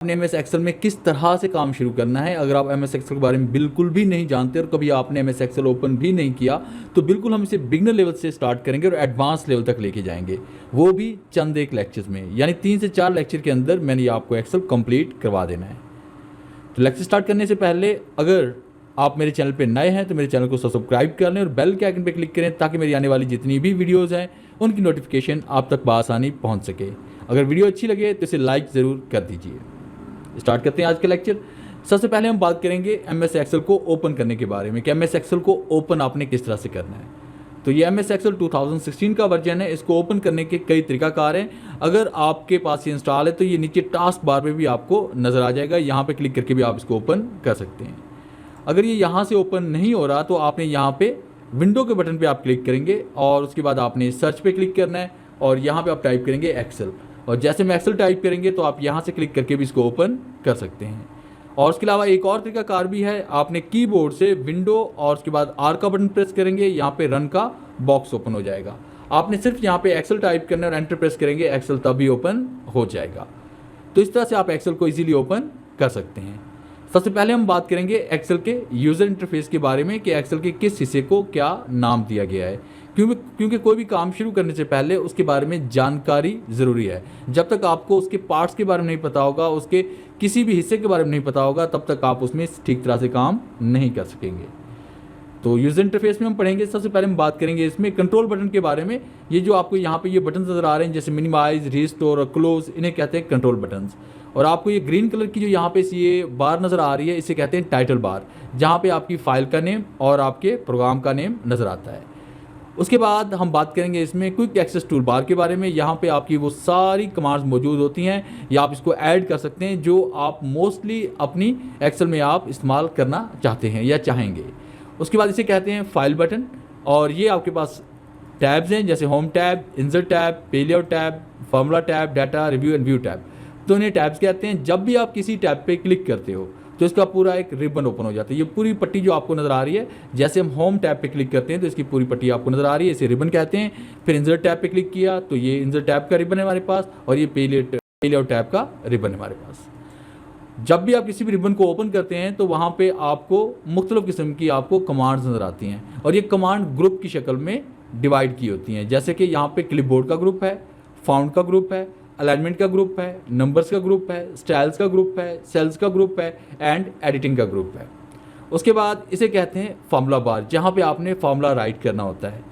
आपने M S Excel में किस तरह से काम शुरू करना है। अगर आप एम एस एक्सेल के बारे में बिल्कुल भी नहीं जानते और कभी आपने एम एस एक्सेल ओपन भी नहीं किया तो बिल्कुल हम इसे बिगनर लेवल से स्टार्ट करेंगे और एडवांस लेवल तक लेके जाएंगे, वो भी चंद एक लेक्चर्स में, यानी 3 से 4 लेक्चर के अंदर मैंने आपको एक्सेल कंप्लीट करवा देना है। तो लेक्चर स्टार्ट करने से पहले अगर आप मेरे चैनल पे नए हैं तो मेरे चैनल को सब्सक्राइब कर लें और बेल के आइकन पे क्लिक करें ताकि मेरी आने वाली जितनी भी वीडियोज़ हैं उनकी नोटिफिकेशन आप तक बआसानी पहुँच सके। अगर वीडियो अच्छी लगे तो इसे लाइक ज़रूर कर दीजिए। स्टार्ट करते हैं आज का लेक्चर। सबसे पहले हम बात करेंगे एम एस एक्सेल को ओपन करने के बारे में कि एम एस एक्सेल को ओपन आपने किस तरह से करना है। तो ये एम एस एक्सेल 2016 का वर्जन है। इसको ओपन करने के कई तरीकाकार हैं। अगर आपके पास ये इंस्टॉल है तो ये नीचे टास्क बार में भी आपको नज़र आ जाएगा, यहाँ पे क्लिक करके भी आप इसको ओपन कर सकते हैं। अगर ये यहाँ से ओपन नहीं हो रहा तो आपने यहाँ पे विंडो के बटन पे आप क्लिक करेंगे और उसके बाद आपने सर्च पे क्लिक करना है और यहाँ पे आप टाइप करेंगे एक्सेल, और जैसे में एक्सेल टाइप करेंगे तो आप यहाँ से क्लिक करके भी इसको ओपन कर सकते हैं। और उसके अलावा एक और तरीकाकार भी है, आपने कीबोर्ड से विंडो और उसके बाद आर का बटन प्रेस करेंगे, यहाँ पे रन का बॉक्स ओपन हो जाएगा। आपने सिर्फ यहाँ पे एक्सेल टाइप करना है और एंटर प्रेस करेंगे, एक्सेल तभी ओपन हो जाएगा। तो इस तरह से आप एक्सेल को ईजिली ओपन कर सकते हैं। सबसे पहले हम बात करेंगे एक्सेल के यूज़र इंटरफेस के बारे में कि एक्सेल के किस हिस्से को क्या नाम दिया गया है, क्योंकि कोई भी काम शुरू करने से पहले उसके बारे में जानकारी ज़रूरी है। जब तक आपको उसके पार्ट्स के बारे में नहीं पता होगा, उसके किसी भी हिस्से के बारे में नहीं पता होगा, तब तक आप उसमें ठीक तरह से काम नहीं कर सकेंगे। तो यूज़र इंटरफेस में हम पढ़ेंगे। सबसे पहले हम बात करेंगे इसमें कंट्रोल बटन के बारे में। ये जो आपको यहाँ पे ये बटन नज़र आ रहे हैं जैसे मिनिमाइज, रिस्टोर और क्लोज, इन्हें कहते हैं कंट्रोल बटन्स। और आपको ये ग्रीन कलर की जो यहाँ पे ये बार नज़र आ रही है इसे कहते हैं टाइटल बार, जहाँ पे आपकी फाइल का नेम और आपके प्रोग्राम का नेम नज़र आता है। उसके बाद हम बात करेंगे इसमें क्विक एक्सेस टूल बार के बारे में। यहाँ पे आपकी वो सारी कमांड्स मौजूद होती हैं या आप इसको ऐड कर सकते हैं जो आप मोस्टली अपनी एक्सेल में आप इस्तेमाल करना चाहते हैं या चाहेंगे। उसके बाद इसे कहते हैं फाइल बटन, और ये आपके पास टैब्स हैं जैसे home tab, insert tab, page layout tab, formula tab, data review and view tab. तो इन्हें टैब्स कहते हैं। जब भी आप किसी टैब पे क्लिक करते हो तो इसका पूरा एक रिबन ओपन हो जाता है। ये पूरी पट्टी जो आपको नज़र आ रही है, जैसे हम होम टैब पे क्लिक करते हैं तो इसकी पूरी पट्टी आपको नज़र आ रही है, इसे रिबन कहते हैं। फिर इंसर्ट टैब पे क्लिक किया तो ये इंसर्ट टैब का रिबन है हमारे पास, और ये पेलेआउट टैब का रिबन है हमारे पास। जब भी आप किसी भी रिबन को ओपन करते हैं तो वहाँ पे आपको मुख्तलिफ किस्म की आपको कमांड्स नज़र आती हैं, और ये कमांड ग्रुप की शक्ल में डिवाइड की होती हैं। जैसे कि यहाँ पे क्लिपबोर्ड का ग्रुप है, फाउंड का ग्रुप है, अलाइनमेंट का ग्रुप है, नंबर्स का ग्रुप है, स्टाइल्स का ग्रुप है, सेल्स का ग्रुप है एंड एडिटिंग का ग्रुप है। उसके बाद इसे कहते हैं फार्मूला बार, जहाँ पे आपने फार्मूला राइट करना होता है,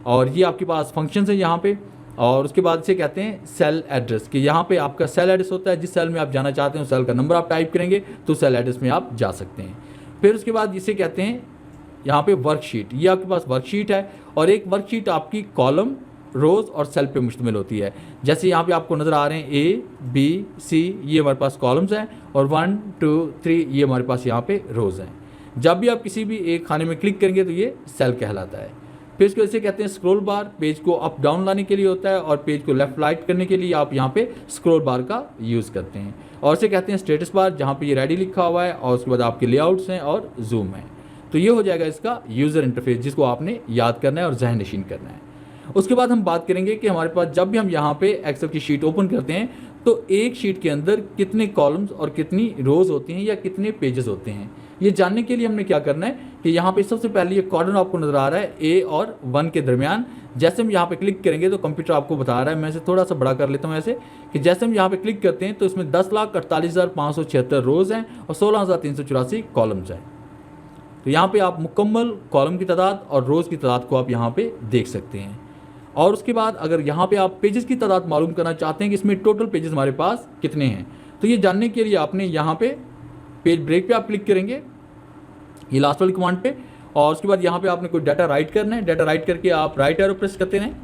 और ये आपके पास फंक्शंस हैं यहाँ पे। और उसके बाद इसे कहते हैं सेल एड्रेस, कि यहाँ पे आपका सेल एड्रेस होता है, जिस सेल में आप जाना चाहते हैं उस सेल का नंबर आप टाइप करेंगे तो सेल एड्रेस में आप जा सकते हैं। फिर उसके बाद इसे कहते हैं यहाँ पे वर्कशीट। ये आपके पास वर्कशीट है, और एक वर्कशीट आपकी कॉलम, रोज़ और सेल पे मुश्तमिल होती है। जैसे यहाँ पे आपको नज़र आ रहे हैं ए, बी, सी, ये हमारे पास कॉलम्स हैं, और 1, 2, 3 ये हमारे पास यहाँ पे रोज़ हैं। जब भी आप किसी भी एक खाने में क्लिक करेंगे तो ये सेल कहलाता है। फिर इसको ऐसे कहते हैं स्क्रॉल बार, पेज को अप डाउन लाने के लिए होता है, और पेज को लेफ्ट राइट करने के लिए आप यहाँ पे स्क्रॉल बार का यूज़ करते हैं। और इसे कहते हैं स्टेटस बार, जहाँ पे ये रेडी लिखा हुआ है, और उसके बाद आपके लेआउट्स हैं और जूम है। तो ये हो जाएगा इसका यूज़र इंटरफेस, जिसको आपने याद करना है और जहन नशीन करना है। उसके बाद हम बात करेंगे कि हमारे पास जब भी हम यहाँ पे एक्सेल की शीट ओपन करते हैं तो एक शीट के अंदर कितने कॉलम्स और कितनी रोज़ होती हैं या कितने पेजेस होते हैं। ये जानने के लिए हमने क्या करना है कि यहाँ पे सबसे पहले ये कॉर्नर आपको नज़र आ रहा है ए और 1 के दरमियान। जैसे हम यहाँ पे क्लिक करेंगे तो कंप्यूटर आपको बता रहा है, मैं इसे थोड़ा सा बड़ा कर लेता हूँ ऐसे, कि जैसे हम यहाँ पे क्लिक करते हैं तो इसमें 10,48,576 रोज़ हैं और 16,384 कॉलम्स हैं। तो यहाँ पे आप मुकम्मल कॉलम की तादाद और रोज़ की तादाद को आप यहाँ पे देख सकते हैं। और उसके बाद अगर यहाँ पे आप पेजेस की तादाद मालूम करना चाहते हैं कि इसमें टोटल पेजेस हमारे पास कितने हैं, तो ये जानने के लिए आपने यहाँ पे पेज ब्रेक पे आप क्लिक करेंगे, ये लास्ट वाली कमांड पे, और उसके बाद यहाँ पे आपने कोई डाटा राइट करना है। डाटा राइट करके आप राइट एरो प्रेस करते रहें।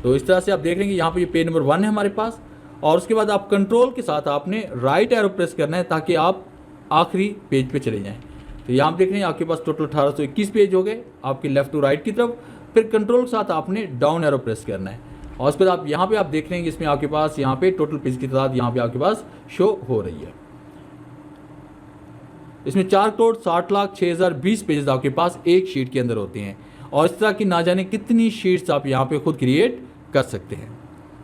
तो इस तरह से आप देख लेंगे यहाँ पे ये पेज नंबर 1 है हमारे पास, और उसके बाद आप कंट्रोल के साथ आपने राइट एरो प्रेस करना है ताकि आप आखिरी पेज पे चले जाएँ। तो यहाँ आप देख रहे हैं आपके पास टोटल 1821 पेज हो गए आपके लेफ्ट टू राइट की तरफ। फिर कंट्रोल के साथ आपने डाउन एरो प्रेस करना है, और उसके बाद आप यहाँ पे आप देख रहे हैं कि इसमें आपके पास यहाँ पे टोटल पेज की तादाद यहाँ पे आपके पास शो हो रही है। इसमें 4,60,06,020 पेजेस आपके पास एक शीट के अंदर होते हैं, और इस तरह की ना जाने कितनी शीट्स आप यहाँ पे खुद क्रिएट कर सकते हैं।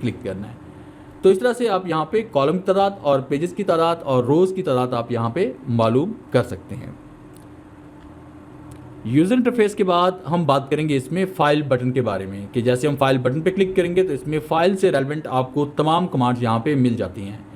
क्लिक करना है। तो इस तरह से आप यहाँ पे कॉलम की तादाद और पेजेस की तादाद और रोज़ की तादाद आप यहाँ पे मालूम कर सकते हैं। यूज़र इंटरफेस के बाद हम बात करेंगे इसमें फ़ाइल बटन के बारे में कि जैसे हम फाइल बटन पे क्लिक करेंगे तो इसमें फ़ाइल से रेलेवेंट आपको तमाम कमांड्स यहाँ पे मिल जाती हैं।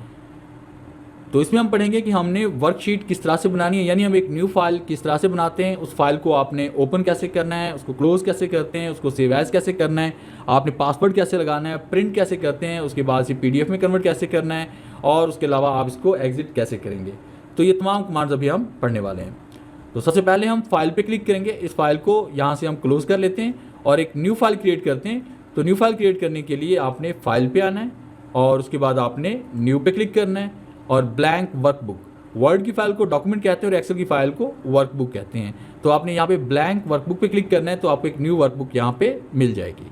तो इसमें हम पढ़ेंगे कि हमने वर्कशीट किस तरह से बनानी है, यानी हम एक न्यू फाइल किस तरह से बनाते हैं, उस फाइल को आपने ओपन कैसे करना है, उसको क्लोज़ कैसे करते हैं, उसको सेव एज कैसे करना है, आपने पासवर्ड कैसे लगाना है, प्रिंट कैसे करते हैं, उसके बाद से PDF में कन्वर्ट कैसे करना है, और उसके अलावा आप इसको एग्ज़िट कैसे करेंगे। तो ये तमाम कमांड्स अभी हम पढ़ने वाले हैं। तो सबसे पहले हम फाइल पे क्लिक करेंगे, इस फाइल को यहाँ से हम क्लोज़ कर लेते हैं और एक न्यू फाइल क्रिएट करते हैं। तो न्यू फाइल क्रिएट करने के लिए आपने फाइल पे आना है और उसके बाद आपने न्यू पे क्लिक करना है और ब्लैंक वर्कबुक, वर्ड की फाइल को डॉक्यूमेंट कहते हैं और एक्सेल की फाइल को वर्कबुक कहते हैं। तो आपने यहाँ पे ब्लैंक वर्कबुक पे क्लिक करना है तो आपको एक न्यू वर्कबुक यहाँ पे मिल जाएगी।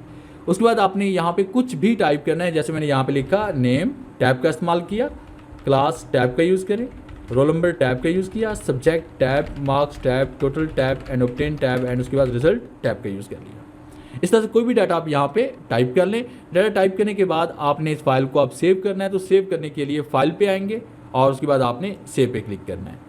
उसके बाद आपने यहाँ पे कुछ भी टाइप करना है, जैसे मैंने यहाँ पे लिखा नेम टैब का इस्तेमाल किया, क्लास टैब का यूज़ करें, रोल नंबर टैब का यूज़ किया, subject tab, marks tab, total tab and obtain tab and उसके बाद रिजल्ट टैब का यूज़ कर लिया। इस तरह से कोई भी डाटा आप यहाँ पे टाइप कर लें। डाटा टाइप करने के बाद आपने इस फाइल को आप सेव करना है, तो सेव करने के लिए फाइल पे आएंगे और उसके बाद आपने सेव पे क्लिक करना है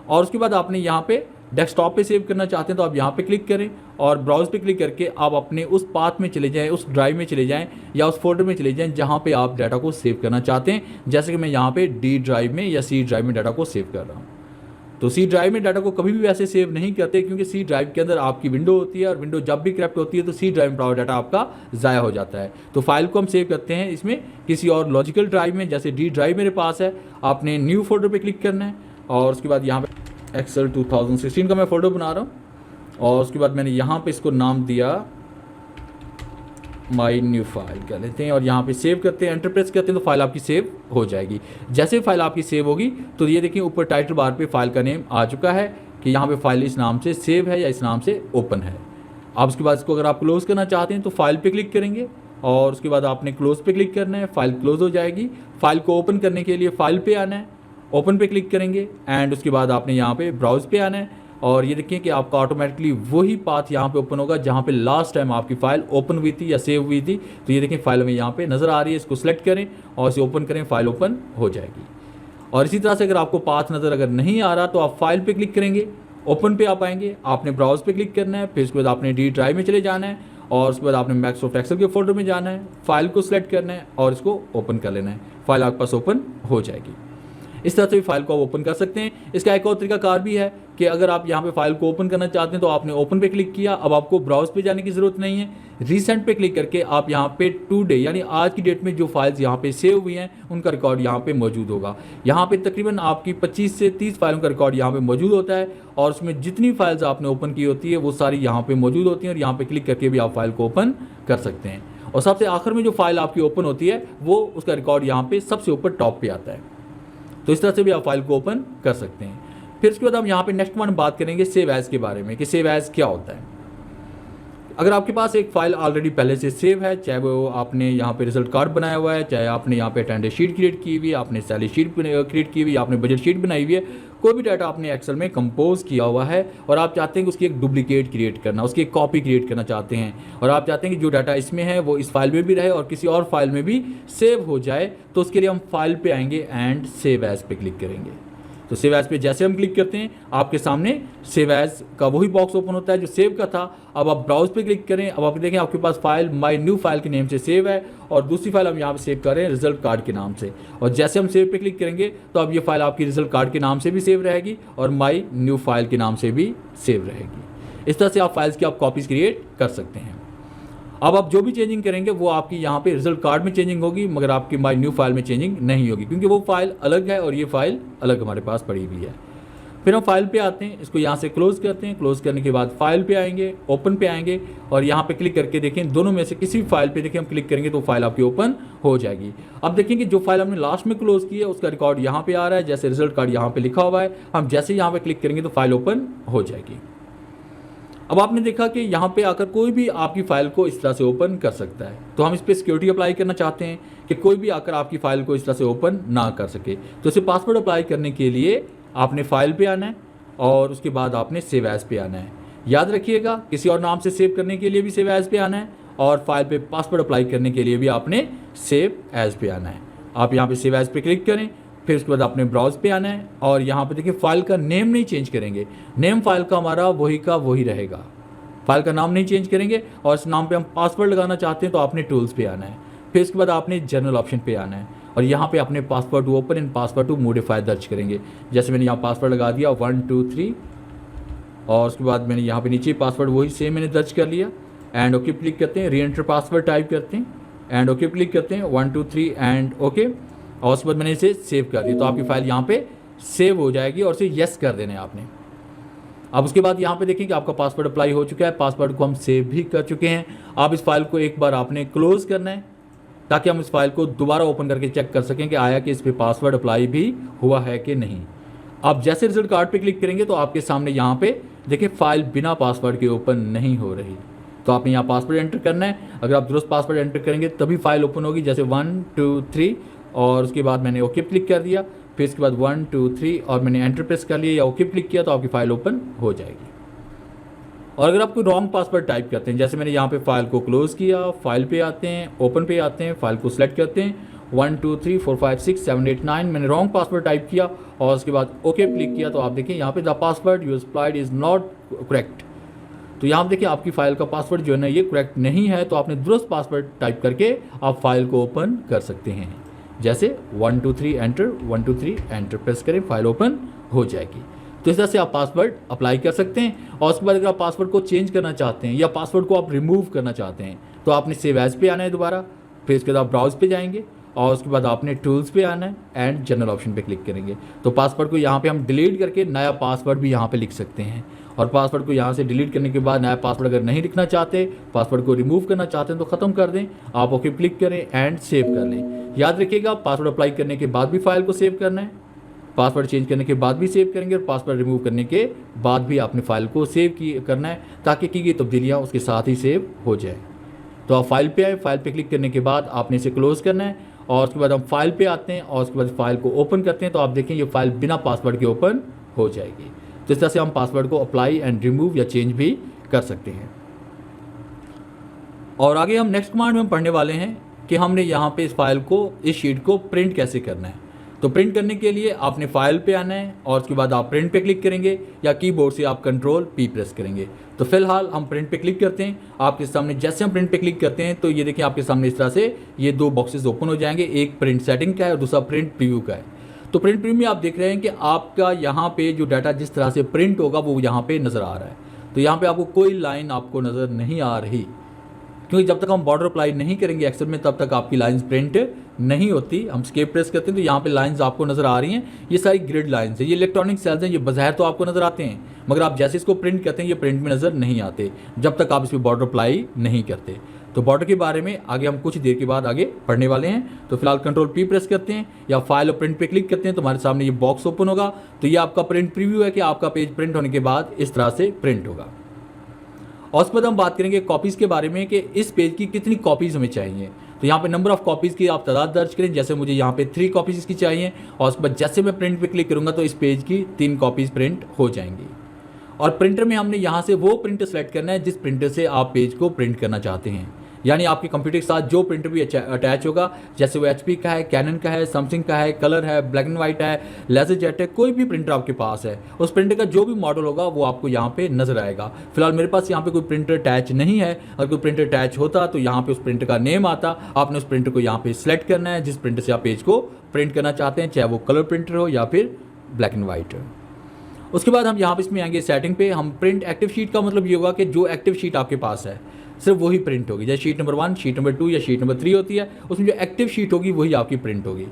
और उसके बाद आपने यहाँ पे डेस्कटॉप पे सेव करना चाहते हैं तो आप यहाँ पे क्लिक करें और ब्राउज पे क्लिक करके आप अपने उस पाथ में चले जाएं, उस ड्राइव में चले जाएं या उस फोल्डर में चले जाएं जहाँ पे आप डाटा को सेव करना चाहते हैं। जैसे कि मैं यहाँ पे D ड्राइव में या C ड्राइव में डाटा को सेव कर रहा हूँ। तो C ड्राइव में डाटा को कभी भी वैसे सेव नहीं करते, क्योंकि C ड्राइव के अंदर आपकी विंडो होती है और विंडो जब भी करप्ट होती है तो C ड्राइव में पड़ा डाटा आपका ज़ाया हो जाता है। तो फाइल को हम सेव करते हैं इसमें किसी और लॉजिकल ड्राइव में, जैसे D ड्राइव मेरे पास है। आपने न्यू फोल्डर पे क्लिक करना है और उसके बाद यहाँ पे एक्सेल 2016 का मैं फोल्डर बना रहा हूँ और उसके बाद मैंने यहाँ पे इसको नाम दिया माई न्यू फाइल कह लेते हैं और यहाँ पे सेव करते हैं, एंटर प्रेस करते हैं तो फाइल आपकी सेव हो जाएगी। जैसे फाइल आपकी सेव होगी तो ये देखिए ऊपर टाइटल बार पे फाइल का नेम आ चुका है कि यहाँ पे फाइल इस नाम से सेव है या इस नाम से ओपन है। अब उसके बाद इसको अगर आप क्लोज़ करना चाहते हैं तो फाइल पे क्लिक करेंगे और उसके बाद आपने क्लोज़ पे क्लिक करना है, फाइल क्लोज़ हो जाएगी। फाइल को ओपन करने के लिए फाइल पे आना है, ओपन पे क्लिक करेंगे एंड उसके बाद आपने यहाँ पे ब्राउज़ पे आना है और ये देखिए कि आपका ऑटोमेटिकली वही पाथ यहाँ पे ओपन होगा जहाँ पे लास्ट टाइम आपकी फ़ाइल ओपन हुई थी या सेव हुई थी। तो ये देखिए फाइल में यहाँ पे नज़र आ रही है, इसको सेलेक्ट करें और इसे ओपन करें, फाइल ओपन हो जाएगी। और इसी तरह से अगर आपको पाथ नज़र अगर नहीं आ रहा तो आप फाइल पे क्लिक करेंगे, ओपन पे आप आएंगे, आपने ब्राउज़ पे क्लिक करना है, फिर उसके बाद आपने D ड्राइव में चले जाना है और उसके बाद आपने माइक्रोसॉफ्ट एक्सेल के फोल्डर में जाना है, फाइल को सिलेक्ट करना है और इसको ओपन कर लेना है। फाइल आपके पास ओपन हो जाएगी। इस तरह से भी फाइल को आप ओपन कर सकते हैं। इसका एक और तरीकाकार भी है कि अगर आप यहाँ पे फाइल को ओपन करना चाहते हैं तो आपने ओपन पे क्लिक किया, अब आपको ब्राउज़ पे जाने की ज़रूरत नहीं है, रीसेंट पे क्लिक करके आप यहाँ पे टुडे यानी आज की डेट में जो फाइल्स यहाँ पे सेव हुई हैं उनका रिकॉर्ड यहाँ पे मौजूद होगा। यहाँ पे तकरीबन आपकी 25 से 30 फाइलों का रिकॉर्ड यहाँ पे मौजूद होता है और उसमें जितनी फाइल्स आपने ओपन की होती है वो सारी यहाँ पे मौजूद होती हैं और यहाँ पे क्लिक करके भी आप फाइल को ओपन कर सकते हैं। और सबसे आखिर में जो फाइल आपकी ओपन होती है वो उसका रिकॉर्ड यहाँ पे सबसे ऊपर टॉप पे आता है। तो इस तरह से भी आप फाइल को ओपन कर सकते हैं। फिर उसके बाद हम यहाँ पे नेक्स्ट वन बात करेंगे सेव एज के बारे में कि सेव एज क्या होता है। अगर आपके पास एक फ़ाइल ऑलरेडी पहले से सेव है, चाहे वो आपने यहाँ पे रिजल्ट कार्ड बनाया हुआ है, चाहे आपने यहाँ पे अटेंडेंस शीट क्रिएट की हुई है, आपने सैलरी शीट क्रिएट की हुई है, आपने बजट शीट बनाई हुई है, कोई भी डाटा आपने एक्सेल में कंपोज किया हुआ है और आप चाहते हैं कि उसकी एक डुप्लीकेट क्रिएट करना, उसकी एक कॉपी क्रिएट करना चाहते हैं और आप चाहते हैं कि जो डाटा इसमें है वो इस फाइल में भी रहे और किसी और फाइल में भी सेव हो जाए, तो उसके लिए हम फाइल पे आएंगे एंड सेव एज पे क्लिक करेंगे। तो सेव एज पे जैसे हम क्लिक करते हैं आपके सामने सेव एज का वही बॉक्स ओपन होता है जो सेव का था। अब आप ब्राउज पे क्लिक करें, अब आप देखें आपके पास फाइल माई न्यू फाइल के नेम से सेव है और दूसरी फाइल हम यहाँ पे सेव कर रहे हैं रिजल्ट कार्ड के नाम से। और जैसे हम सेव पे क्लिक करेंगे तो अब ये फाइल आपकी रिजल्ट कार्ड के नाम से भी सेव रहेगी और माई न्यू फाइल के नाम से भी सेव रहेगी। इस तरह से आप फाइल्स की आप कॉपीज़ क्रिएट कर सकते हैं। अब आप जो भी चेंजिंग करेंगे वो आपकी यहाँ पे रिजल्ट कार्ड में चेंजिंग होगी, मगर आपकी माई न्यू फाइल में चेंजिंग नहीं होगी क्योंकि वो फाइल अलग है और ये फाइल अलग हमारे पास पड़ी हुई है। फिर हम फाइल पे आते हैं, इसको यहाँ से क्लोज़ करते हैं, क्लोज़ करने के बाद फाइल पे आएंगे, ओपन पे आएंगे और यहाँ पे क्लिक करके देखें दोनों में से किसी भी फाइल पे देखें हम क्लिक करेंगे तो फाइल आपकी ओपन हो जाएगी। अब देखें कि जो फाइल हमने लास्ट में क्लोज़ की है उसका रिकॉर्ड यहाँ पे आ रहा है, जैसे रिजल्ट कार्ड यहाँ पे लिखा हुआ है, हम जैसे यहाँ पे क्लिक करेंगे तो फाइल ओपन हो जाएगी। अब आपने देखा कि यहाँ पे आकर कोई भी आपकी फ़ाइल को इस तरह से ओपन कर सकता है, तो हम इस पर सिक्योरिटी अप्लाई करना चाहते हैं कि कोई भी आकर आपकी फ़ाइल को इस तरह से ओपन ना कर सके। तो इसे पासवर्ड अप्लाई करने के लिए आपने फ़ाइल पे आना है और उसके बाद आपने सेव एज पे आना है। याद रखिएगा, किसी और नाम से सेव करने के लिए भी सेव एज पे आना है, और फाइल पे पासवर्ड अप्लाई करने के लिए भी आपने सेव एज पे आना है। आप यहाँ पे सेव एज पे क्लिक करें, फिर उसके बाद आपने ब्राउज पे आना है, और यहाँ पे देखिए फाइल का नेम नहीं चेंज करेंगे, नेम फाइल का हमारा वही का वही रहेगा, फाइल का नाम नहीं चेंज करेंगे। और इस नाम पे हम पासवर्ड लगाना चाहते हैं तो आपने टूल्स पे आना है, फिर उसके बाद आपने जनरल ऑप्शन पे आना है, और यहाँ पे अपने password to open and password to modify दर्ज करेंगे। जैसे मैंने यहाँ पासवर्ड लगा दिया 1 2 3, और उसके बाद मैंने यहाँ पे नीचे पासवर्ड वही सेम मैंने दर्ज कर लिया, एंड ओके क्लिक करते हैं, री एंटर पासवर्ड टाइप करते हैं, एंड ओके क्लिक करते हैं 1 2 3 एंड ओके, और उसके बाद मैंने इसे सेव कर दिया। तो आपकी फाइल यहाँ पे सेव हो जाएगी, और इसे यस कर देना है आपने। अब उसके बाद यहाँ पे देखें कि आपका पासवर्ड अप्लाई हो चुका है, पासवर्ड को हम सेव भी कर चुके हैं। अब इस फाइल को एक बार आपने क्लोज करना है, ताकि हम इस फाइल को दोबारा ओपन करके चेक कर सकें कि आया कि इस पर पासवर्ड अप्लाई भी हुआ है कि नहीं। आप जैसे रिजल्ट कार्ड पे क्लिक करेंगे तो आपके सामने यहाँ पे देखिए फाइल बिना पासवर्ड के ओपन नहीं हो रही। तो आपने यहाँ पासवर्ड एंटर करना है, अगर आप दुरुस्त पासवर्ड एंटर करेंगे तभी फाइल ओपन होगी। जैसे 1 2 3, और उसके बाद मैंने ओके क्लिक कर दिया, फिर इसके बाद 1 2 3 और मैंने एंटर प्रेस कर लिया या ओके क्लिक किया, तो आपकी फाइल ओपन हो जाएगी। और अगर आप कोई रॉन्ग पासवर्ड टाइप करते हैं, जैसे मैंने यहाँ पे फाइल को क्लोज किया, फाइल पे आते हैं, ओपन पे आते हैं, फाइल को सिलेक्ट करते हैं, 1 2 3 4 5 6 7 8 9 मैंने रॉन्ग पासवर्ड टाइप किया, और उसके बाद ओके क्लिक किया, तो आप देखिए यहाँ पे the password you applied is not correct. तो यहाँ देखिए आपकी फाइल का पासवर्ड जो है ना ये करेक्ट नहीं है, तो आपने दुरुस्त पासवर्ड टाइप करके आप फाइल को ओपन कर सकते हैं। जैसे 1 2 3 एंटर, 1 2 3 एंटर प्रेस करें, फाइल ओपन हो जाएगी। तो इस तरह से आप पासवर्ड अप्लाई कर सकते हैं। और उसके बाद अगर आप पासवर्ड को चेंज करना चाहते हैं या पासवर्ड को आप रिमूव करना चाहते हैं, तो आपने सेव एज पे आना है दोबारा, फिर इसके बाद आप ब्राउज पे जाएंगे, और उसके बाद आपने टूल्स पे आना है एंड जनरल ऑप्शन पे क्लिक करेंगे। तो पासवर्ड को यहाँ पे हम डिलीट करके नया पासवर्ड भी यहाँ पे लिख सकते हैं। और पासवर्ड को यहाँ से डिलीट करने के बाद नया पासवर्ड अगर नहीं लिखना चाहते, पासवर्ड को रिमूव करना चाहते हैं, तो ख़त्म कर दें, आप ओके क्लिक करें एंड सेव कर लें। याद रखिएगा पासवर्ड अप्लाई करने के बाद भी फाइल को सेव करना है, पासवर्ड चेंज करने के बाद भी सेव करेंगे, और पासवर्ड रिमूव करने के बाद भी आपने फाइल को सेव करना है, ताकि की गई तब्दीलियाँ उसके साथ ही सेव हो जाए। तो आप फाइल पे आए, फाइल पे क्लिक करने के बाद आपने इसे क्लोज करना है, और उसके बाद हम फाइल पे आते हैं, और उसके बाद फाइल को ओपन करते हैं, तो आप देखें ये फाइल बिना पासवर्ड के ओपन हो जाएगी। तो इस तरह से हम पासवर्ड को अप्लाई एंड रिमूव या चेंज भी कर सकते हैं। और आगे हम नेक्स्ट कमांड में हम पढ़ने वाले हैं कि हमने यहाँ पे इस फाइल को, इस शीट को प्रिंट कैसे करना है। तो प्रिंट करने के लिए आपने फाइल पे आना है, और उसके बाद आप प्रिंट पे क्लिक करेंगे, या कीबोर्ड से आप कंट्रोल P प्रेस करेंगे। तो फिलहाल हम प्रिंट पे क्लिक करते हैं। आपके सामने जैसे हम प्रिंट पे क्लिक करते हैं तो ये देखिए आपके सामने इस तरह से ये दो बॉक्सेस ओपन हो जाएंगे, एक प्रिंट सेटिंग का है और दूसरा प्रिंट प्रीव्यू का है। तो प्रिंट प्रीव्यू में आप देख रहे हैं कि आपका यहाँ पे जो डाटा जिस तरह से प्रिंट होगा वो यहाँ पे नज़र आ रहा है। तो यहाँ पे आपको कोई लाइन आपको नज़र नहीं आ रही, क्योंकि जब तक हम बॉर्डर अप्लाई नहीं करेंगे एक्सेल में तब तक आपकी लाइंस प्रिंट नहीं होती। हम स्केप प्रेस करते हैं तो यहाँ पे लाइंस आपको नज़र आ रही हैं, ये सारी ग्रिड लाइंस है, ये इलेक्ट्रॉनिक सेल्स हैं, ये बाहर तो आपको नज़र आते हैं, मगर आप जैसे इसको प्रिंट करते हैं ये प्रिंट में नज़र नहीं आते जब तक आप इस पर बॉर्डर अप्लाई नहीं करते। तो बॉर्डर के बारे में आगे हम कुछ देर के बाद आगे पढ़ने वाले हैं। तो फिलहाल कंट्रोल P प्रेस करते हैं या फाइल और प्रिंट पे क्लिक करते हैं तो हमारे सामने ये बॉक्स ओपन होगा। तो ये आपका प्रिंट प्रीव्यू है कि आपका पेज प्रिंट होने के बाद इस तरह से प्रिंट होगा। और उसके बाद हम बात करेंगे कॉपीज़ के बारे में कि इस पेज की कितनी कॉपीज़ हमें चाहिए। तो यहाँ पे नंबर ऑफ़ कॉपीज़ की आप तादाद दर्ज करें, जैसे मुझे यहाँ पे 3 कॉपीज़ इसकी चाहिए, और उसके बाद जैसे मैं प्रिंट पे क्लिक करूँगा तो इस पेज की 3 कॉपीज़ प्रिंट हो जाएंगी। और प्रिंटर में हमने यहाँ से वो प्रिंटर सेलेक्ट करना है जिस प्रिंटर से आप पेज को प्रिंट करना चाहते हैं, यानी आपके कंप्यूटर के साथ जो प्रिंटर भी अटैच होगा, जैसे वो HP का है, कैनन का है, सैमसंग का है, कलर है, ब्लैक एंड वाइट है, लेजरजेट है, कोई भी प्रिंटर आपके पास है, उस प्रिंटर का जो भी मॉडल होगा वो आपको यहाँ पे नजर आएगा। फिलहाल मेरे पास यहाँ पे कोई प्रिंटर अटैच नहीं है, अगर कोई प्रिंटर अटैच होता तो यहाँ पे उस प्रिंटर का नेम आता, आपने उस प्रिंटर को यहाँ पे सिलेक्ट करना है जिस प्रिंटर से आप पेज को प्रिंट करना चाहते हैं, चाहे वो कलर प्रिंटर हो या फिर ब्लैक एंड वाइट हो। उसके बाद हम यहाँ पे इसमें आएंगे सेटिंग पे। हम प्रिंट एक्टिव शीट का मतलब ये होगा कि जो एक्टिव शीट आपके पास है सिर्फ वही प्रिंट होगी, जैसे शीट नंबर 1, शीट नंबर 2 या शीट नंबर 3 होती है, उसमें जो एक्टिव शीट होगी वही आपकी प्रिंट होगी।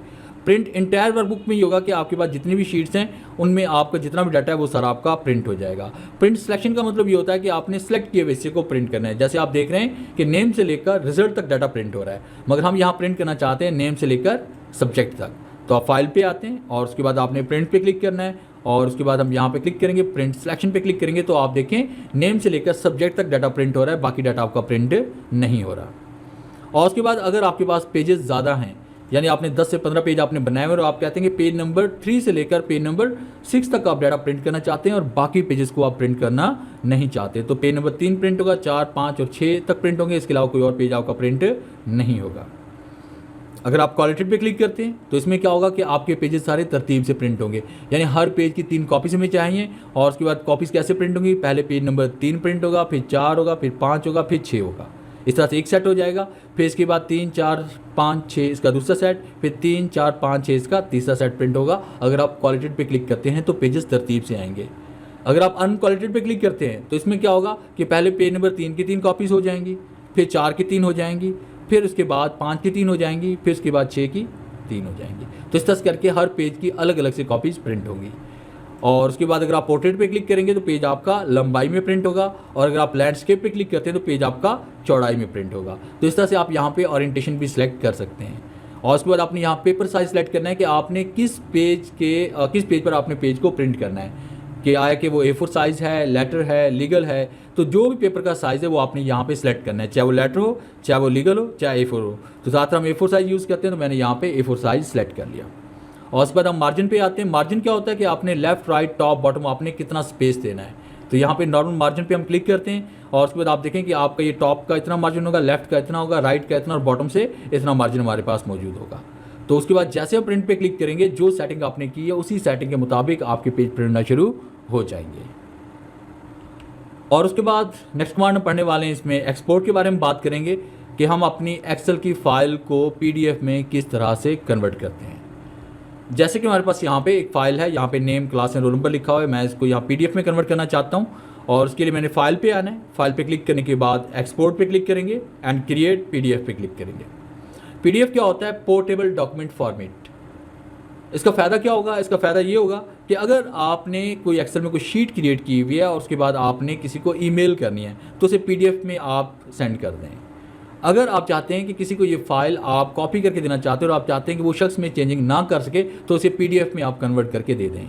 प्रिंट इंटायर वर्कबुक में ये होगा कि आपके पास जितनी भी शीट्स हैं उनमें आपका जितना भी डाटा है वो सारा आपका प्रिंट हो जाएगा। प्रिंट सिलेक्शन का मतलब ये होता है कि आपने सेलेक्ट किए हुए हिस्से को प्रिंट करना है। जैसे आप देख रहे हैं कि नेम से लेकर रिजल्ट तक डाटा प्रिंट हो रहा है, मगर हम यहाँ प्रिंट करना चाहते हैं नेम से लेकर सब्जेक्ट तक। तो आप फाइल पे आते हैं और उसके बाद आपने प्रिंट पे क्लिक करना है, और उसके बाद हम यहाँ पे क्लिक करेंगे, प्रिंट सिलेक्शन पे क्लिक करेंगे, तो आप देखें नेम से लेकर सब्जेक्ट तक डाटा प्रिंट हो रहा है, बाकी डाटा आपका प्रिंट नहीं हो रहा। और उसके बाद अगर आपके पास पेजेस ज़्यादा हैं, यानी आपने 10 से 15 पेज आपने बनाए हुए और आप कहते हैं कि पेज नंबर 3 से लेकर पेज नंबर 6 तक आप डाटा प्रिंट करना चाहते हैं और बाकी पेजेस को आप प्रिंट करना नहीं चाहते, तो पेज नंबर 3 प्रिंट होगा, 4, 5 और 6 तक प्रिंट होंगे, इसके अलावा कोई और पेज आपका प्रिंट नहीं होगा। अगर आप क्वालिटेड पे क्लिक करते हैं तो इसमें क्या होगा कि आपके पेजेस सारे तरतीब से प्रिंट होंगे, यानी हर पेज की 3 कॉपीज हमें चाहिए। और उसके बाद कॉपीज़ कैसे प्रिंट होंगी, पहले पेज नंबर 3 प्रिंट होगा, फिर 4 होगा, फिर 5 होगा, फिर 6 होगा, इस तरह से एक सेट हो जाएगा। फिर इसके बाद 3, 4, 5, 6 इसका दूसरा सेट, फिर 3, 4, 5, 6 इसका तीसरा सेट प्रिंट होगा। अगर आप क्वालिटेड पे क्लिक करते हैं तो पेजेस तरतीब से आएंगे। अगर आप अनक्वालिटेड पे क्लिक करते हैं तो इसमें क्या होगा कि पहले पेज नंबर 3 की 3 कॉपीज़ हो जाएंगी, फिर 4 की 3 हो जाएंगी, फिर उसके बाद 5 की 3 हो जाएंगी, फिर उसके बाद 6 की 3 हो जाएंगी। तो इस तरह करके हर पेज की अलग अलग से कॉपीज़ प्रिंट होंगी। और उसके बाद अगर आप पोर्ट्रेट पे क्लिक करेंगे तो पेज आपका लंबाई में प्रिंट होगा, और अगर आप लैंडस्केप पे क्लिक करते हैं तो पेज आपका चौड़ाई में प्रिंट होगा। तो इस तरह से आप यहाँ पे ओरिएंटेशन भी सिलेक्ट कर सकते हैं। और उसके बाद आपने यहाँ पेपर साइज सेलेक्ट करना है कि आपने किस पेज पर आपने पेज को प्रिंट करना है, कि आया कि वो A4 साइज़ है, लेटर है, लीगल है, तो जो भी पेपर का साइज़ है वो आपने यहाँ पे सिलेक्ट करना है, चाहे वो लेटर हो, चाहे वो लीगल हो, चाहे A4 हो। तो ज़्यादातर हम A4 साइज़ यूज़ करते हैं, तो मैंने यहाँ पे A4 साइज़ सेलेक्ट कर लिया। और उसके बाद हम मार्जिन पे आते हैं। मार्जिन क्या होता है कि आपने लेफ्ट, राइट, टॉप, बॉटम आपने कितना स्पेस देना है। तो यहाँ पे नॉर्मल मार्जिन पे हम क्लिक करते हैं और उसके बाद आप देखें कि आपका ये टॉप का इतना मार्जिन होगा, लेफ्ट का इतना होगा, राइट का इतना, और बॉटम से इतना मार्जिन हमारे पास मौजूद होगा। तो उसके बाद जैसे हम प्रिंट पे क्लिक करेंगे, जो सेटिंग आपने की है उसी सेटिंग के मुताबिक आपके पेज प्रिंट होना शुरू हो जाएंगे। और उसके बाद नेक्स्ट कमांड हम पढ़ने वाले हैं, इसमें एक्सपोर्ट के बारे में बात करेंगे कि हम अपनी एक्सेल की फ़ाइल को PDF में किस तरह से कन्वर्ट करते हैं। जैसे कि हमारे पास यहाँ पे एक फ़ाइल है, यहाँ पे name, class and roll number लिखा हुआ है, मैं इसको यहाँ PDF में कन्वर्ट करना चाहता हूँ। और उसके लिए मैंने फ़ाइल पे आना है, फ़ाइल पे क्लिक करने के बाद एक्सपोर्ट पे क्लिक करेंगे एंड क्रिएट PDF पे क्लिक करेंगे। PDF क्या होता है? Portable document format. इसका फ़ायदा क्या होगा? इसका फ़ायदा ये होगा कि अगर आपने कोई एक्सेल में कोई शीट क्रिएट की हुई है और उसके बाद आपने किसी को ईमेल करनी है तो उसे PDF में आप सेंड कर दें। अगर आप चाहते हैं कि किसी को ये फ़ाइल आप कॉपी करके देना चाहते हो और आप चाहते हैं कि वो शख्स में चेंजिंग ना कर सके तो उसे PDF में आप कन्वर्ट करके दे दें।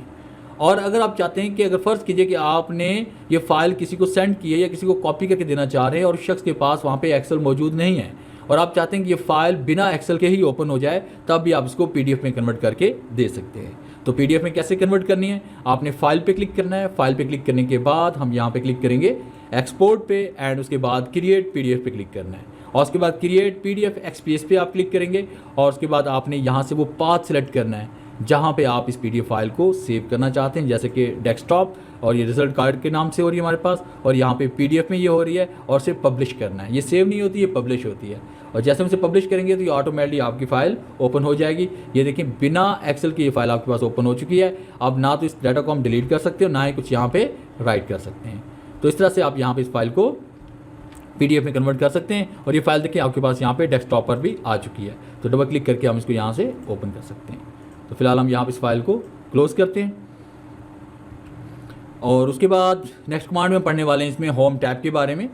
और अगर आप चाहते हैं कि अगर फ़र्ज़ कीजिए कि आपने ये फ़ाइल किसी को सेंड की है या किसी को कॉपी करके देना चाह रहे हैं और उस शख्स के पास वहाँ पे एक्सेल मौजूद नहीं है और आप चाहते हैं कि ये फ़ाइल बिना एक्सेल के ही ओपन हो जाए, तब भी आप इसको PDF में कन्वर्ट करके दे सकते हैं। तो PDF में कैसे कन्वर्ट करनी है? आपने फ़ाइल पे क्लिक करना है। फ़ाइल पे क्लिक करने के बाद हम यहाँ पे क्लिक करेंगे एक्सपोर्ट पे एंड उसके बाद क्रिएट PDF पे क्लिक करना है और उसके बाद क्रिएट PDF XPS पे आप क्लिक करेंगे और उसके बाद आपने यहाँ से वो पाथ सेलेक्ट करना है जहाँ पे आप इस PDF फाइल को सेव करना चाहते हैं, जैसे कि डेस्कटॉप, और ये रिजल्ट कार्ड के नाम से हो रही है हमारे पास, और यहाँ पे PDF में ये हो रही है और इसे पब्लिश करना है। ये सेव नहीं होती, ये पब्लिश होती है। और जैसे हम इसे पब्लिश करेंगे तो ये ऑटोमेटिकली आपकी फ़ाइल ओपन हो जाएगी। ये देखिए बिना एक्सेल की ये फ़ाइल आपके पास ओपन हो चुकी है। अब ना तो इस डाटा को हम डिलीट कर सकते हो, ना ही कुछ यहाँ पे राइट कर सकते हैं। तो इस तरह से आप यहाँ पे इस फाइल को PDF में कन्वर्ट कर सकते हैं। और ये फाइल देखिए आपके पास यहाँ पे डेस्कटॉप पर भी आ चुकी है, तो डबल क्लिक करके हम इसको यहाँ से ओपन कर सकते हैं। तो फिलहाल हम यहाँ पे इस फाइल को क्लोज़ करते हैं। और उसके बाद नेक्स्ट कमांड में पढ़ने वाले हैं इसमें होम टैब के बारे में,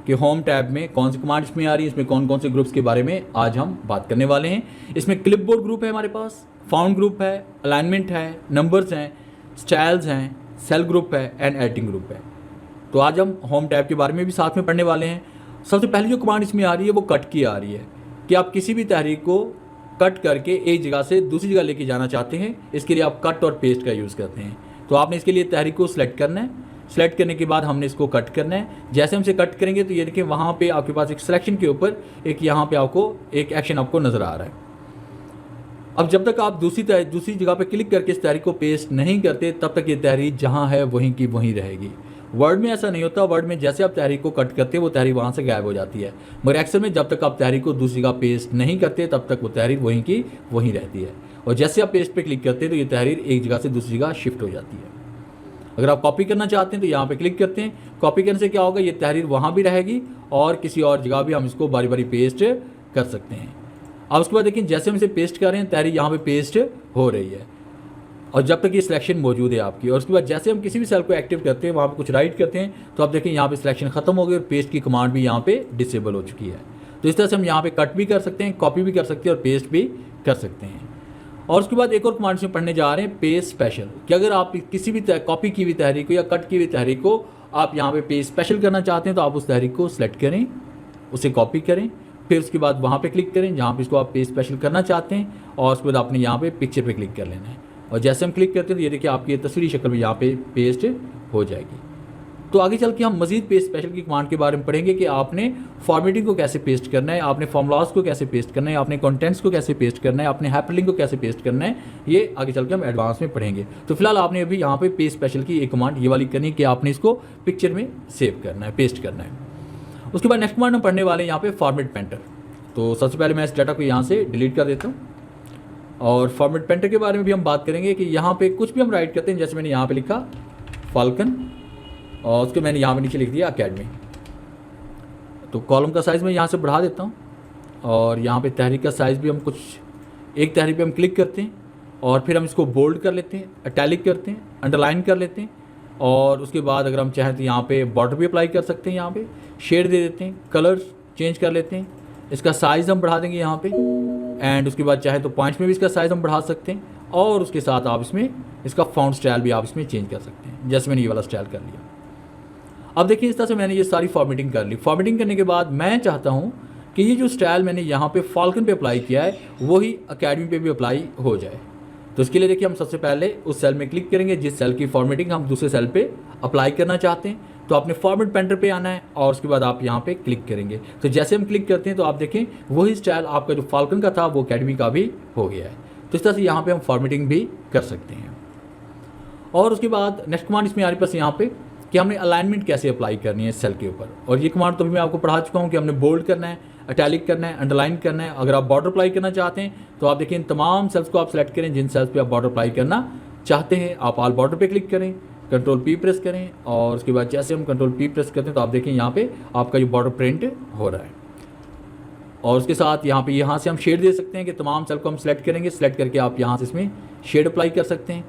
कि होम टैब में कौन सी कमांड इसमें आ रही है, इसमें कौन कौन से ग्रुप्स के बारे में आज हम बात करने वाले हैं। इसमें क्लिपबोर्ड ग्रुप है हमारे पास, फाउंड ग्रुप है, अलाइनमेंट है, नंबर्स हैं, स्टाइल्स हैं, सेल ग्रुप है एंड एडिटिंग ग्रुप है। तो आज हम होम टैब के बारे में भी साथ में पढ़ने वाले हैं। सबसे पहली जो कमांड इसमें आ रही है वो कट की आ रही है, कि आप किसी भी तहरीर को कट करके एक जगह से दूसरी जगह लेके जाना चाहते हैं। इसके लिए आप कट और पेस्ट का यूज़ करते हैं। तो आपने इसके लिए तहरीर को सिलेक्ट करना है। सेलेक्ट करने के बाद हमने इसको कट करना है। जैसे हम इसे कट करेंगे तो ये देखिए वहाँ पे आपके पास एक सिलेक्शन के ऊपर एक यहाँ पे आपको एक एक्शन आपको नज़र आ रहा है। अब जब तक आप दूसरी जगह पे क्लिक करके इस तहरीर को पेस्ट नहीं करते तब तक ये तहरीर जहाँ है वहीं की वहीं रहेगी। वर्ड में ऐसा नहीं होता। वर्ड में जैसे आप तहरीर को कट करते हैं वो तहरीर वहाँ से गायब हो जाती है, मगर एक्सेल में जब तक आप तहरीर को दूसरी जगह पेस्ट नहीं करते तब तक वो तहरीर वहीं की वहीं रहती है। और जैसे आप पेस्ट पे क्लिक करते हैं तो ये तहरीर एक जगह से दूसरी जगह शिफ्ट हो जाती है। अगर आप कॉपी करना चाहते हैं तो यहाँ पे क्लिक करते हैं। कॉपी करने से क्या होगा, ये तहरीर वहाँ भी रहेगी और किसी और जगह भी हम इसको बारी बारी पेस्ट कर सकते हैं। अब उसके बाद देखिए जैसे हम इसे पेस्ट कर रहे हैं तहरीर यहाँ पे पेस्ट हो रही है और जब तक ये सिलेक्शन मौजूद है आपकी। और उसके बाद जैसे हम किसी भी सेल को एक्टिव करते हैं, वहाँ पे कुछ राइट करते हैं, तो आप देखें यहाँ पे सिलेक्शन खत्म हो गई और पेस्ट की कमांड भी यहाँ पे डिसेबल हो चुकी है। तो इस तरह से हम यहाँ पे कट भी कर सकते हैं, कॉपी भी कर सकते हैं और पेस्ट भी कर सकते हैं। और उसके बाद एक और कमांड में पढ़ने जा रहे हैं पेज स्पेशल, कि अगर आप किसी भी कॉपी की हुई तहरीर को या कट की हुई तहरीर को आप यहाँ पे पेज स्पेशल करना चाहते हैं तो आप उस तहरीर को सिलेक्ट करें, उसे कॉपी करें, फिर उसके बाद वहाँ पे क्लिक करें जहाँ पे इसको आप पेस्ट स्पेशल करना चाहते हैं, और उसके बाद आपने यहाँ पे पिक्चर पे क्लिक कर लेना है, और जैसे हम क्लिक करते हैं तो ये देखिए आपकी तस्वीरी शक्ल में यहाँ पे पेस्ट हो जाएगी। तो आगे चल के हम मजीद पेस्ट स्पेशल की कमांड के बारे में पढ़ेंगे कि आपने फॉर्मेटिंग को कैसे पेस्ट करना है, आपने फॉर्मूलाज को कैसे पेस्ट करना है, आपने कंटेंट्स को कैसे पेस्ट करना है, आपने हाइपरलिंक को कैसे पेस्ट करना है, ये आगे चल के हम एडवांस में पढ़ेंगे। तो फिलहाल आपने अभी यहाँ पे पेस्ट स्पेशल की एक कमांड ये वाली करनी है कि आपने इसको पिक्चर में सेव करना है, पेस्ट करना है। उसके बाद नेक्स्ट कमांड हम पढ़ने वाले हैं यहाँ पे फॉर्मेट पेंटर। तो सबसे पहले मैं इस डाटा को यहाँ से डिलीट कर देता हूँ, और फॉर्मेट पेंटर के बारे में भी हम बात करेंगे कि यहाँ पे कुछ भी हम राइट करते हैं, जैसे मैंने यहाँ पे लिखा फाल्कन, और उसके मैंने यहाँ पे नीचे लिख दिया अकेडमी। तो कॉलम का साइज़ मैं यहाँ से बढ़ा देता हूँ, और यहाँ पे तहरीर का साइज़ भी हम कुछ एक तहरीर पे हम क्लिक करते हैं, और फिर हम इसको बोल्ड कर लेते हैं, इटैलिक करते हैं, अंडरलाइन कर लेते हैं, और उसके बाद अगर हम चाहें तो यहाँ पे बॉर्डर भी अप्लाई कर सकते हैं, यहाँ पे शेड दे देते हैं, कलर चेंज कर लेते हैं, इसका साइज़ हम बढ़ा देंगे यहाँ पे, एंड उसके बाद चाहे तो पॉइंट्स में भी इसका साइज़ हम बढ़ा सकते हैं, और उसके साथ आप इसमें इसका फॉन्ट स्टाइल भी आप इसमें चेंज कर सकते हैं, जैसे मैंने ये वाला स्टाइल कर लिया। अब देखिए इस तरह से मैंने ये सारी फॉर्मेटिंग कर ली। फॉर्मेटिंग करने के बाद मैं चाहता हूँ कि ये जो स्टाइल मैंने यहाँ पे फाल्कन पे अप्लाई किया है वही अकेडमी पे भी अप्लाई हो जाए। तो इसके लिए देखिए हम सबसे पहले उस सेल में क्लिक करेंगे जिस सेल की फॉर्मेटिंग हम दूसरे सेल पे अप्लाई करना चाहते हैं। तो आपने फॉर्मेट पेंटर पे आना है, और उसके बाद आप यहाँ पे क्लिक करेंगे। तो जैसे हम क्लिक करते हैं तो आप देखें वही स्टाइल आपका जो फाल्कन का था वो अकेडमी का भी हो गया है। तो इस तरह से यहाँ पे हम फॉर्मेटिंग भी कर सकते हैं। और उसके बाद नेक्स्ट कमांड इसमें हमारे पास यहाँ पे कि हमने अलाइनमेंट कैसे अप्लाई करनी है सेल के ऊपर, और ये कमांड तो भी मैं आपको पढ़ा चुका हूँ कि हमने बोल्ड करना है, इटैलिक करना है, अंडरलाइन करना है। अगर आप बॉर्डर अप्लाई करना चाहते हैं तो आप देखिए इन तमाम सेल्स को आप सेलेक्ट करें जिन सेल्स पे आप बॉर्डर अप्लाई करना चाहते हैं। आप ऑल बॉर्डर पे क्लिक करें, कंट्रोल पी प्रेस करें, और उसके बाद जैसे हम कंट्रोल पी प्रेस करते हैं तो आप देखें यहाँ पे आपका जो बॉर्डर प्रिंट हो रहा है। और उसके साथ यहाँ से हम शेड दे सकते हैं कि तमाम सेल को हम सेलेक्ट करेंगे, सेलेक्ट करके आप यहाँ से इसमें शेड अप्लाई कर सकते हैं।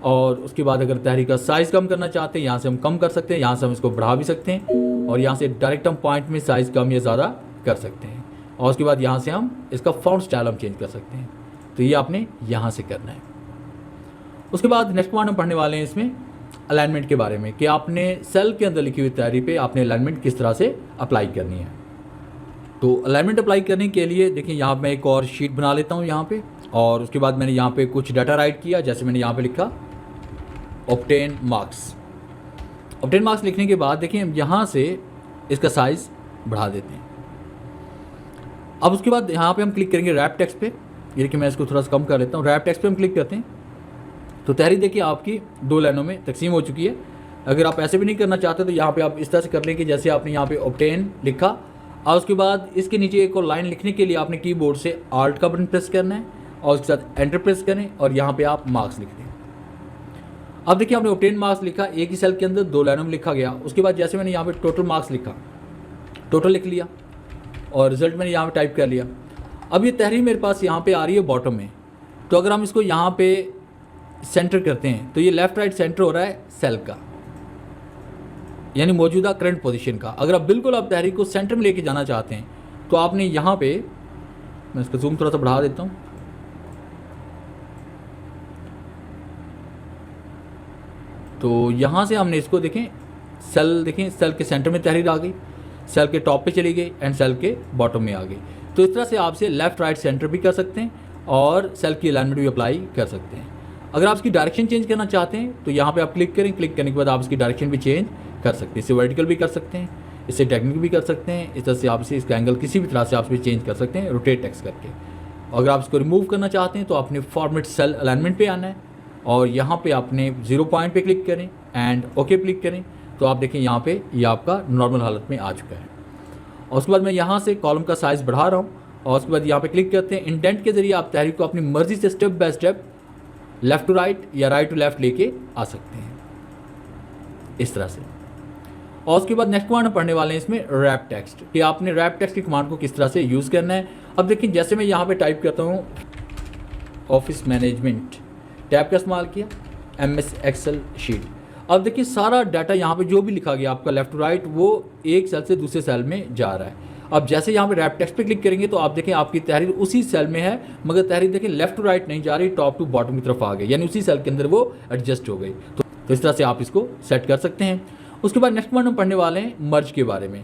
और उसके बाद अगर तहरीर का साइज़ कम करना चाहते हैं यहाँ से हम कम कर सकते हैं, यहाँ से हम इसको बढ़ा भी सकते हैं, और यहाँ से डायरेक्ट हम पॉइंट में साइज़ कम या ज़्यादा कर सकते हैं। और उसके बाद यहाँ से हम इसका फॉन्ट स्टाइल हम चेंज कर सकते हैं। तो ये आपने यहाँ से करना है। उसके बाद नेक्स्ट कमांड हम पढ़ने वाले हैं इसमें अलाइनमेंट के बारे में कि आपने सेल के अंदर लिखी हुई तहरीर पे आपने अलाइनमेंट किस तरह से अप्लाई करनी है। तो अलाइनमेंट अप्लाई करने के लिए देखिए यहाँ मैं एक और शीट बना लेता हूँ यहाँ पे, और उसके बाद मैंने यहाँ पे कुछ डाटा राइट किया। जैसे मैंने यहाँ पे लिखा ऑब्टेन मार्क्स। ऑब्टेन मार्क्स लिखने के बाद देखिए हम यहाँ से इसका साइज़ बढ़ा देते हैं। अब उसके बाद यहाँ पे हम क्लिक करेंगे रैप टेक्स्ट पे। ये कि मैं इसको थोड़ा सा कम कर लेता हूँ। रैप टेक्स्ट पे हम क्लिक करते हैं तो तहरीर देखिए आपकी 2 लाइनों में तकसीम हो चुकी है। अगर आप ऐसे भी नहीं करना चाहते तो यहाँ पे आप इस तरह से कर लें कि जैसे आपने यहाँ पे ऑब्टेन लिखा, और उसके बाद इसके नीचे एक और लाइन लिखने के लिए आपने कीबोर्ड से आल्ट का बटन प्रेस करना है, और उसके साथ एंटर प्रेस करें, और यहाँ पे आप मार्क्स लिख दें। अब देखिए आपने ऑब्टेन मार्क्स लिखा, एक ही सेल के अंदर 2 लाइनों में लिखा गया। उसके बाद जैसे मैंने यहाँ पे टोटल मार्क्स लिखा, टोटल लिख लिया, और रिजल्ट मैंने यहाँ पे टाइप कर लिया। अब ये तहरीर मेरे पास यहाँ पे आ रही है बॉटम में। तो अगर हम इसको यहाँ पे सेंटर करते हैं तो ये लेफ़्ट राइट सेंटर हो रहा है सेल का, यानी मौजूदा करंट पोजीशन का। अगर आप बिल्कुल आप तहरीर को सेंटर में लेके जाना चाहते हैं तो आपने यहाँ पे, मैं इसका जूम थोड़ा सा बढ़ा देता हूँ, तो यहाँ से हमने इसको देखें सेल के सेंटर में तहरीर आ गई, सेल के टॉप पे चली गई, एंड सेल के बॉटम में आ गई। तो इस तरह से आपसे लेफ़्ट राइट सेंटर भी कर सकते हैं और सेल की अलाइनमेंट भी अप्लाई कर सकते हैं। अगर आप इसकी डायरेक्शन चेंज करना चाहते हैं तो यहाँ पे आप क्लिक करें, क्लिक करने के बाद आप इसकी डायरेक्शन भी चेंज कर सकते हैं। इसे वर्टिकल भी कर सकते हैं, इसे टेक्निकल भी कर सकते हैं। इस तरह से आप इसे इसका एंगल किसी भी तरह से आप इसे चेंज कर सकते हैं रोटेट टेक्स्ट करके। अगर आप इसको रिमूव करना चाहते हैं तो आपने फॉर्मेट सेल अलाइनमेंट पे आना है, और यहाँ पे आपने 0 पॉइंट पे क्लिक करें एंड ओके क्लिक करें। तो आप देखें यहाँ पे ये आपका नॉर्मल हालत में आ चुका है। और उसके बाद मैं यहाँ से कॉलम का साइज़ बढ़ा रहा हूँ, और उसके बाद यहाँ पे क्लिक करते हैं। इंडेंट के ज़रिए आप तहरीर को अपनी मर्ज़ी से step by step left to right या राइट टू लेफ़्ट लेके आ सकते हैं इस तरह से। और उसके बाद नेक्स्ट कमांड पढ़ने वाले हैं इसमें रैप टेक्स्ट, कि आपने रैप टेक्स्ट की कमांड को किस तरह से यूज़ करना है। अब देखिए जैसे मैं यहाँ पे टाइप करता हूँ ऑफिस मैनेजमेंट, टैब का इस्तेमाल किया, MS एक्सेल शीट। अब देखिए सारा डाटा यहाँ पे जो भी लिखा गया आपका लेफ़्ट टू राइट वो एक सेल से दूसरे सेल में जा रहा है। अब जैसे यहाँ पे रैप टेक्स्ट पे क्लिक करेंगे तो आप देखें आपकी तहरीर उसी सेल में है, मगर तहरीर देखें लेफ़्ट टू राइट नहीं जा रही, टॉप टू बॉटम की तरफ आ गई, यानी उसी सेल के अंदर वो एडजस्ट हो गई। तो इस तरह से आप इसको सेट कर सकते हैं। उसके बाद नेक्स्ट कमांड हम पढ़ने वाले हैं मर्ज के बारे में।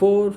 4,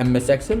MS Excel,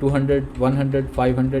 200, 100, 500.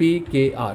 PKR,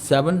7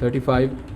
35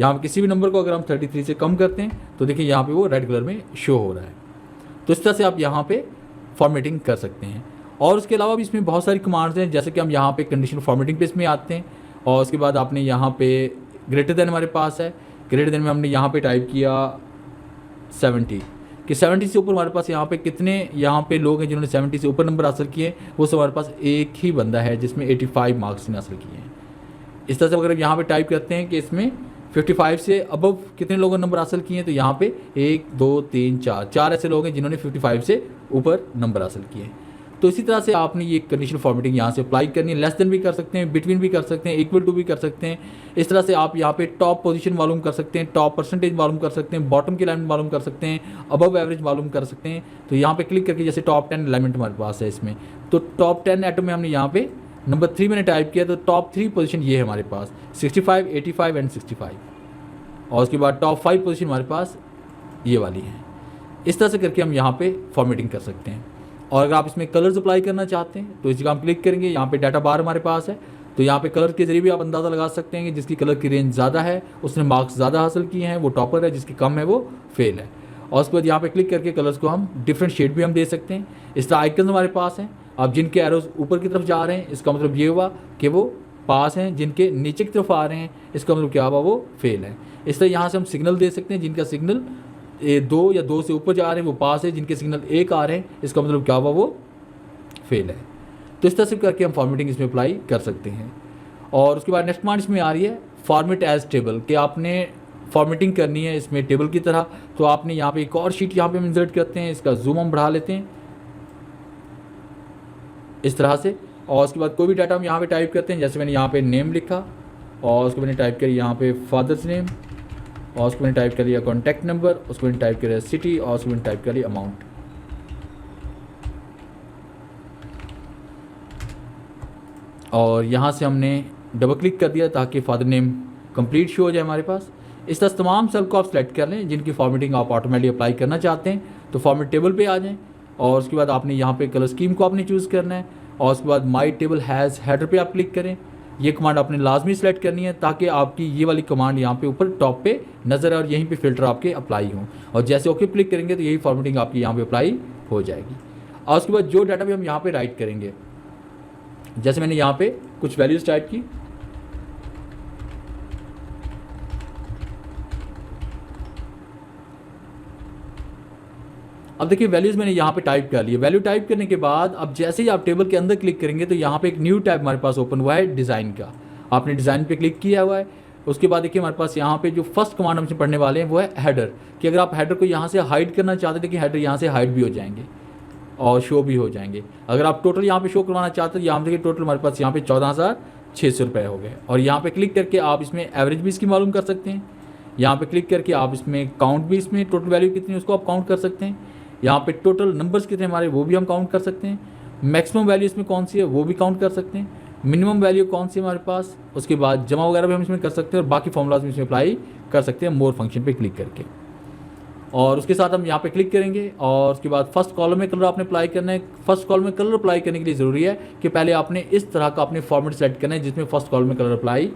यहाँ पे किसी भी नंबर को अगर हम 33 से कम करते हैं तो देखिए यहाँ पे वो रेड कलर में शो हो रहा है। तो इस तरह से आप यहाँ पे फॉर्मेटिंग कर सकते हैं। और उसके अलावा भी इसमें बहुत सारी कमांड्स हैं, जैसे कि हम यहाँ पे कंडीशनल फॉर्मेटिंग पे इसमें आते हैं। और उसके बाद आपने यहाँ पे ग्रेटर देन हमारे पास है, ग्रेटर देन में हमने यहाँ पे टाइप किया 70 कि 70 से ऊपर हमारे पास यहाँ पे कितने यहाँ पे लोग हैं जिन्होंने 70 से ऊपर नंबर हासिल किए, वो सब हमारे पास एक ही बंदा है जिसमें 85 मार्क्स ने हासिल किए हैं। इस तरह से अगर यहाँ पे टाइप करते हैं कि इसमें 55 से अबव कितने लोगों ने नंबर हासिल किए हैं, तो यहाँ पे 1 2 3 4 ऐसे लोग हैं जिन्होंने 55 से ऊपर नंबर हासिल किए हैं। तो इसी तरह से आपने ये कंडीशनल फॉर्मेटिंग यहाँ से अप्लाई करनी है। लेस देन भी कर सकते हैं, बिटवीन भी कर सकते हैं, इक्वल टू भी कर सकते हैं। इस तरह से आप यहाँ पे टॉप पोजीशन मालूम कर सकते हैं, टॉप परसेंटेज मालूम कर सकते हैं, बॉटम की लाइन मालूम कर सकते हैं, अबव एवरेज मालूम कर सकते हैं। तो यहाँ पे क्लिक करके जैसे टॉप 10 एलिमेंट हमारे पास है इसमें, तो टॉप 10 एटम में हमने यहाँ पे नंबर 3 मैंने टाइप किया, तो टॉप 3 पोजीशन ये है हमारे पास 65, 85 एंड 65। और उसके बाद टॉप 5 पोजीशन हमारे पास ये वाली है। इस तरह से करके हम यहाँ पे फॉर्मेटिंग कर सकते हैं। और अगर आप इसमें कलर्स अप्लाई करना चाहते हैं तो इस जगह हम क्लिक करेंगे, यहाँ पे डाटा बार हमारे पास है, तो यहाँ पे कलर के जरिए भी आप अंदाज़ा लगा सकते हैं कि जिसकी कलर की रेंज ज़्यादा है उसने मार्क्स ज़्यादा हासिल किए हैं, वो टॉपर है, जिसकी कम है वो फेल है। और उसके बाद यहाँ पे क्लिक करके कलर्स को हम डिफरेंट शेड भी हम दे सकते हैं। इस तरह आइकन हमारे पास हैं, अब जिनके एरोज ऊपर की तरफ जा रहे हैं इसका मतलब ये हुआ कि वो पास हैं, जिनके नीचे की तरफ आ रहे हैं इसका मतलब क्या हुआ, वो फेल है। इस तरह यहाँ से हम सिग्नल दे सकते हैं, जिनका सिग्नल 2 या 2 से ऊपर जा रहे हैं वो पास है, जिनके सिग्नल 1 आ रहे हैं इसका मतलब क्या हुआ, वो फेल है। तो इस तरह से करके हम फॉर्मेटिंग इसमें अप्लाई कर सकते हैं। और उसके बाद नेक्स्ट कमांड इसमें आ रही है फॉर्मेट एज टेबल, कि आपने फॉर्मेटिंग करनी है इसमें टेबल की तरह। तो आपने यहाँ पे एक और शीट यहाँ पे हम इंसर्ट करते हैं, इसका जूम हम बढ़ा लेते हैं इस तरह से। और उसके बाद कोई भी डाटा हम यहाँ पे टाइप करते हैं, जैसे मैंने यहाँ पे नेम लिखा और उसको मैंने टाइप करी यहाँ पे फादर्स नेम, और उसको मैंने टाइप कर लिया कॉन्टैक्ट नंबर, उसको मैंने टाइप किया सिटी, और उसको मैंने टाइप कर लिया अमाउंट। और यहाँ से हमने डबल क्लिक कर दिया ताकि फादर नेम कंप्लीट शो हो जाए हमारे पास। इस तरह तमाम सेल को आप सेलेक्ट कर लें जिनकी फॉर्मेटिंग आप ऑटोमेटिक अप्लाई करना चाहते हैं, तो फॉर्मेट टेबल पे आ जाएं। और उसके बाद आपने यहाँ पे कलर स्कीम को आपने चूज़ करना है, और उसके बाद माई टेबल हैज़ हेडर पे आप क्लिक करें। ये कमांड आपने लाजमी सेलेक्ट करनी है ताकि आपकी ये वाली कमांड यहाँ पे ऊपर टॉप पे नज़र आए और यहीं पे फिल्टर आपके अप्लाई हों। और जैसे ओके क्लिक करेंगे तो यही फॉर्मेटिंग आपकी यहाँ पे अप्लाई हो जाएगी। और उसके बाद जो डाटा भी हम यहाँ पे राइट करेंगे, जैसे मैंने यहाँ पे कुछ वैल्यूज़ टाइप की, अब देखिए वैल्यूज़ मैंने यहाँ पे टाइप कर ली है। वैल्यू टाइप करने के बाद अब जैसे ही आप टेबल के अंदर क्लिक करेंगे तो यहाँ पे एक न्यू टैब हमारे पास ओपन हुआ है डिज़ाइन का। आपने डिज़ाइन पे क्लिक किया हुआ है। उसके बाद देखिए हमारे पास यहाँ पे जो फर्स्ट कमांड हमसे पढ़ने वाले हैं वो है हेडर, कि अगर आप हेडर को यहाँ से हाइड करना चाहते हैं, देखिए हेडर यहाँ से हाइड भी हो जाएंगे और शो भी हो जाएंगे। अगर आप टोटल यहाँ पे शो करवाना चाहते हैं, यहाँ देखिए टोटल हमारे पास यहाँ पे 14,600 रुपये हो गए। और यहाँ पे क्लिक करके आप इसमें एवरेज भी इसकी मालूम कर सकते हैं। यहाँ पे क्लिक करके आप इसमें काउंट भी, इसमें टोटल वैल्यू कितनी है उसको आप काउंट कर सकते हैं। यहाँ पे टोटल नंबर्स कितने हमारे वो भी हम काउंट कर सकते हैं। मैक्सिमम वैल्यू इसमें कौन सी है वो भी काउंट कर सकते हैं। मिनिमम वैल्यू कौन सी है हमारे पास, उसके बाद जमा वगैरह भी हम इसमें कर सकते हैं और बाकी फॉर्मूलाज भी इसमें अप्लाई कर सकते हैं मोर फंक्शन पे क्लिक करके। और उसके साथ हम यहाँ पे क्लिक करेंगे और उसके बाद फर्स्ट कॉलम में कलर आपने अप्लाई करना है। फर्स्ट कॉलम में कलर अप्लाई करने के लिए ज़रूरी है कि पहले आपने इस तरह का अपने फॉर्मेट सेलेक्ट करना है जिसमें फर्स्ट कॉलम में कलर अप्लाई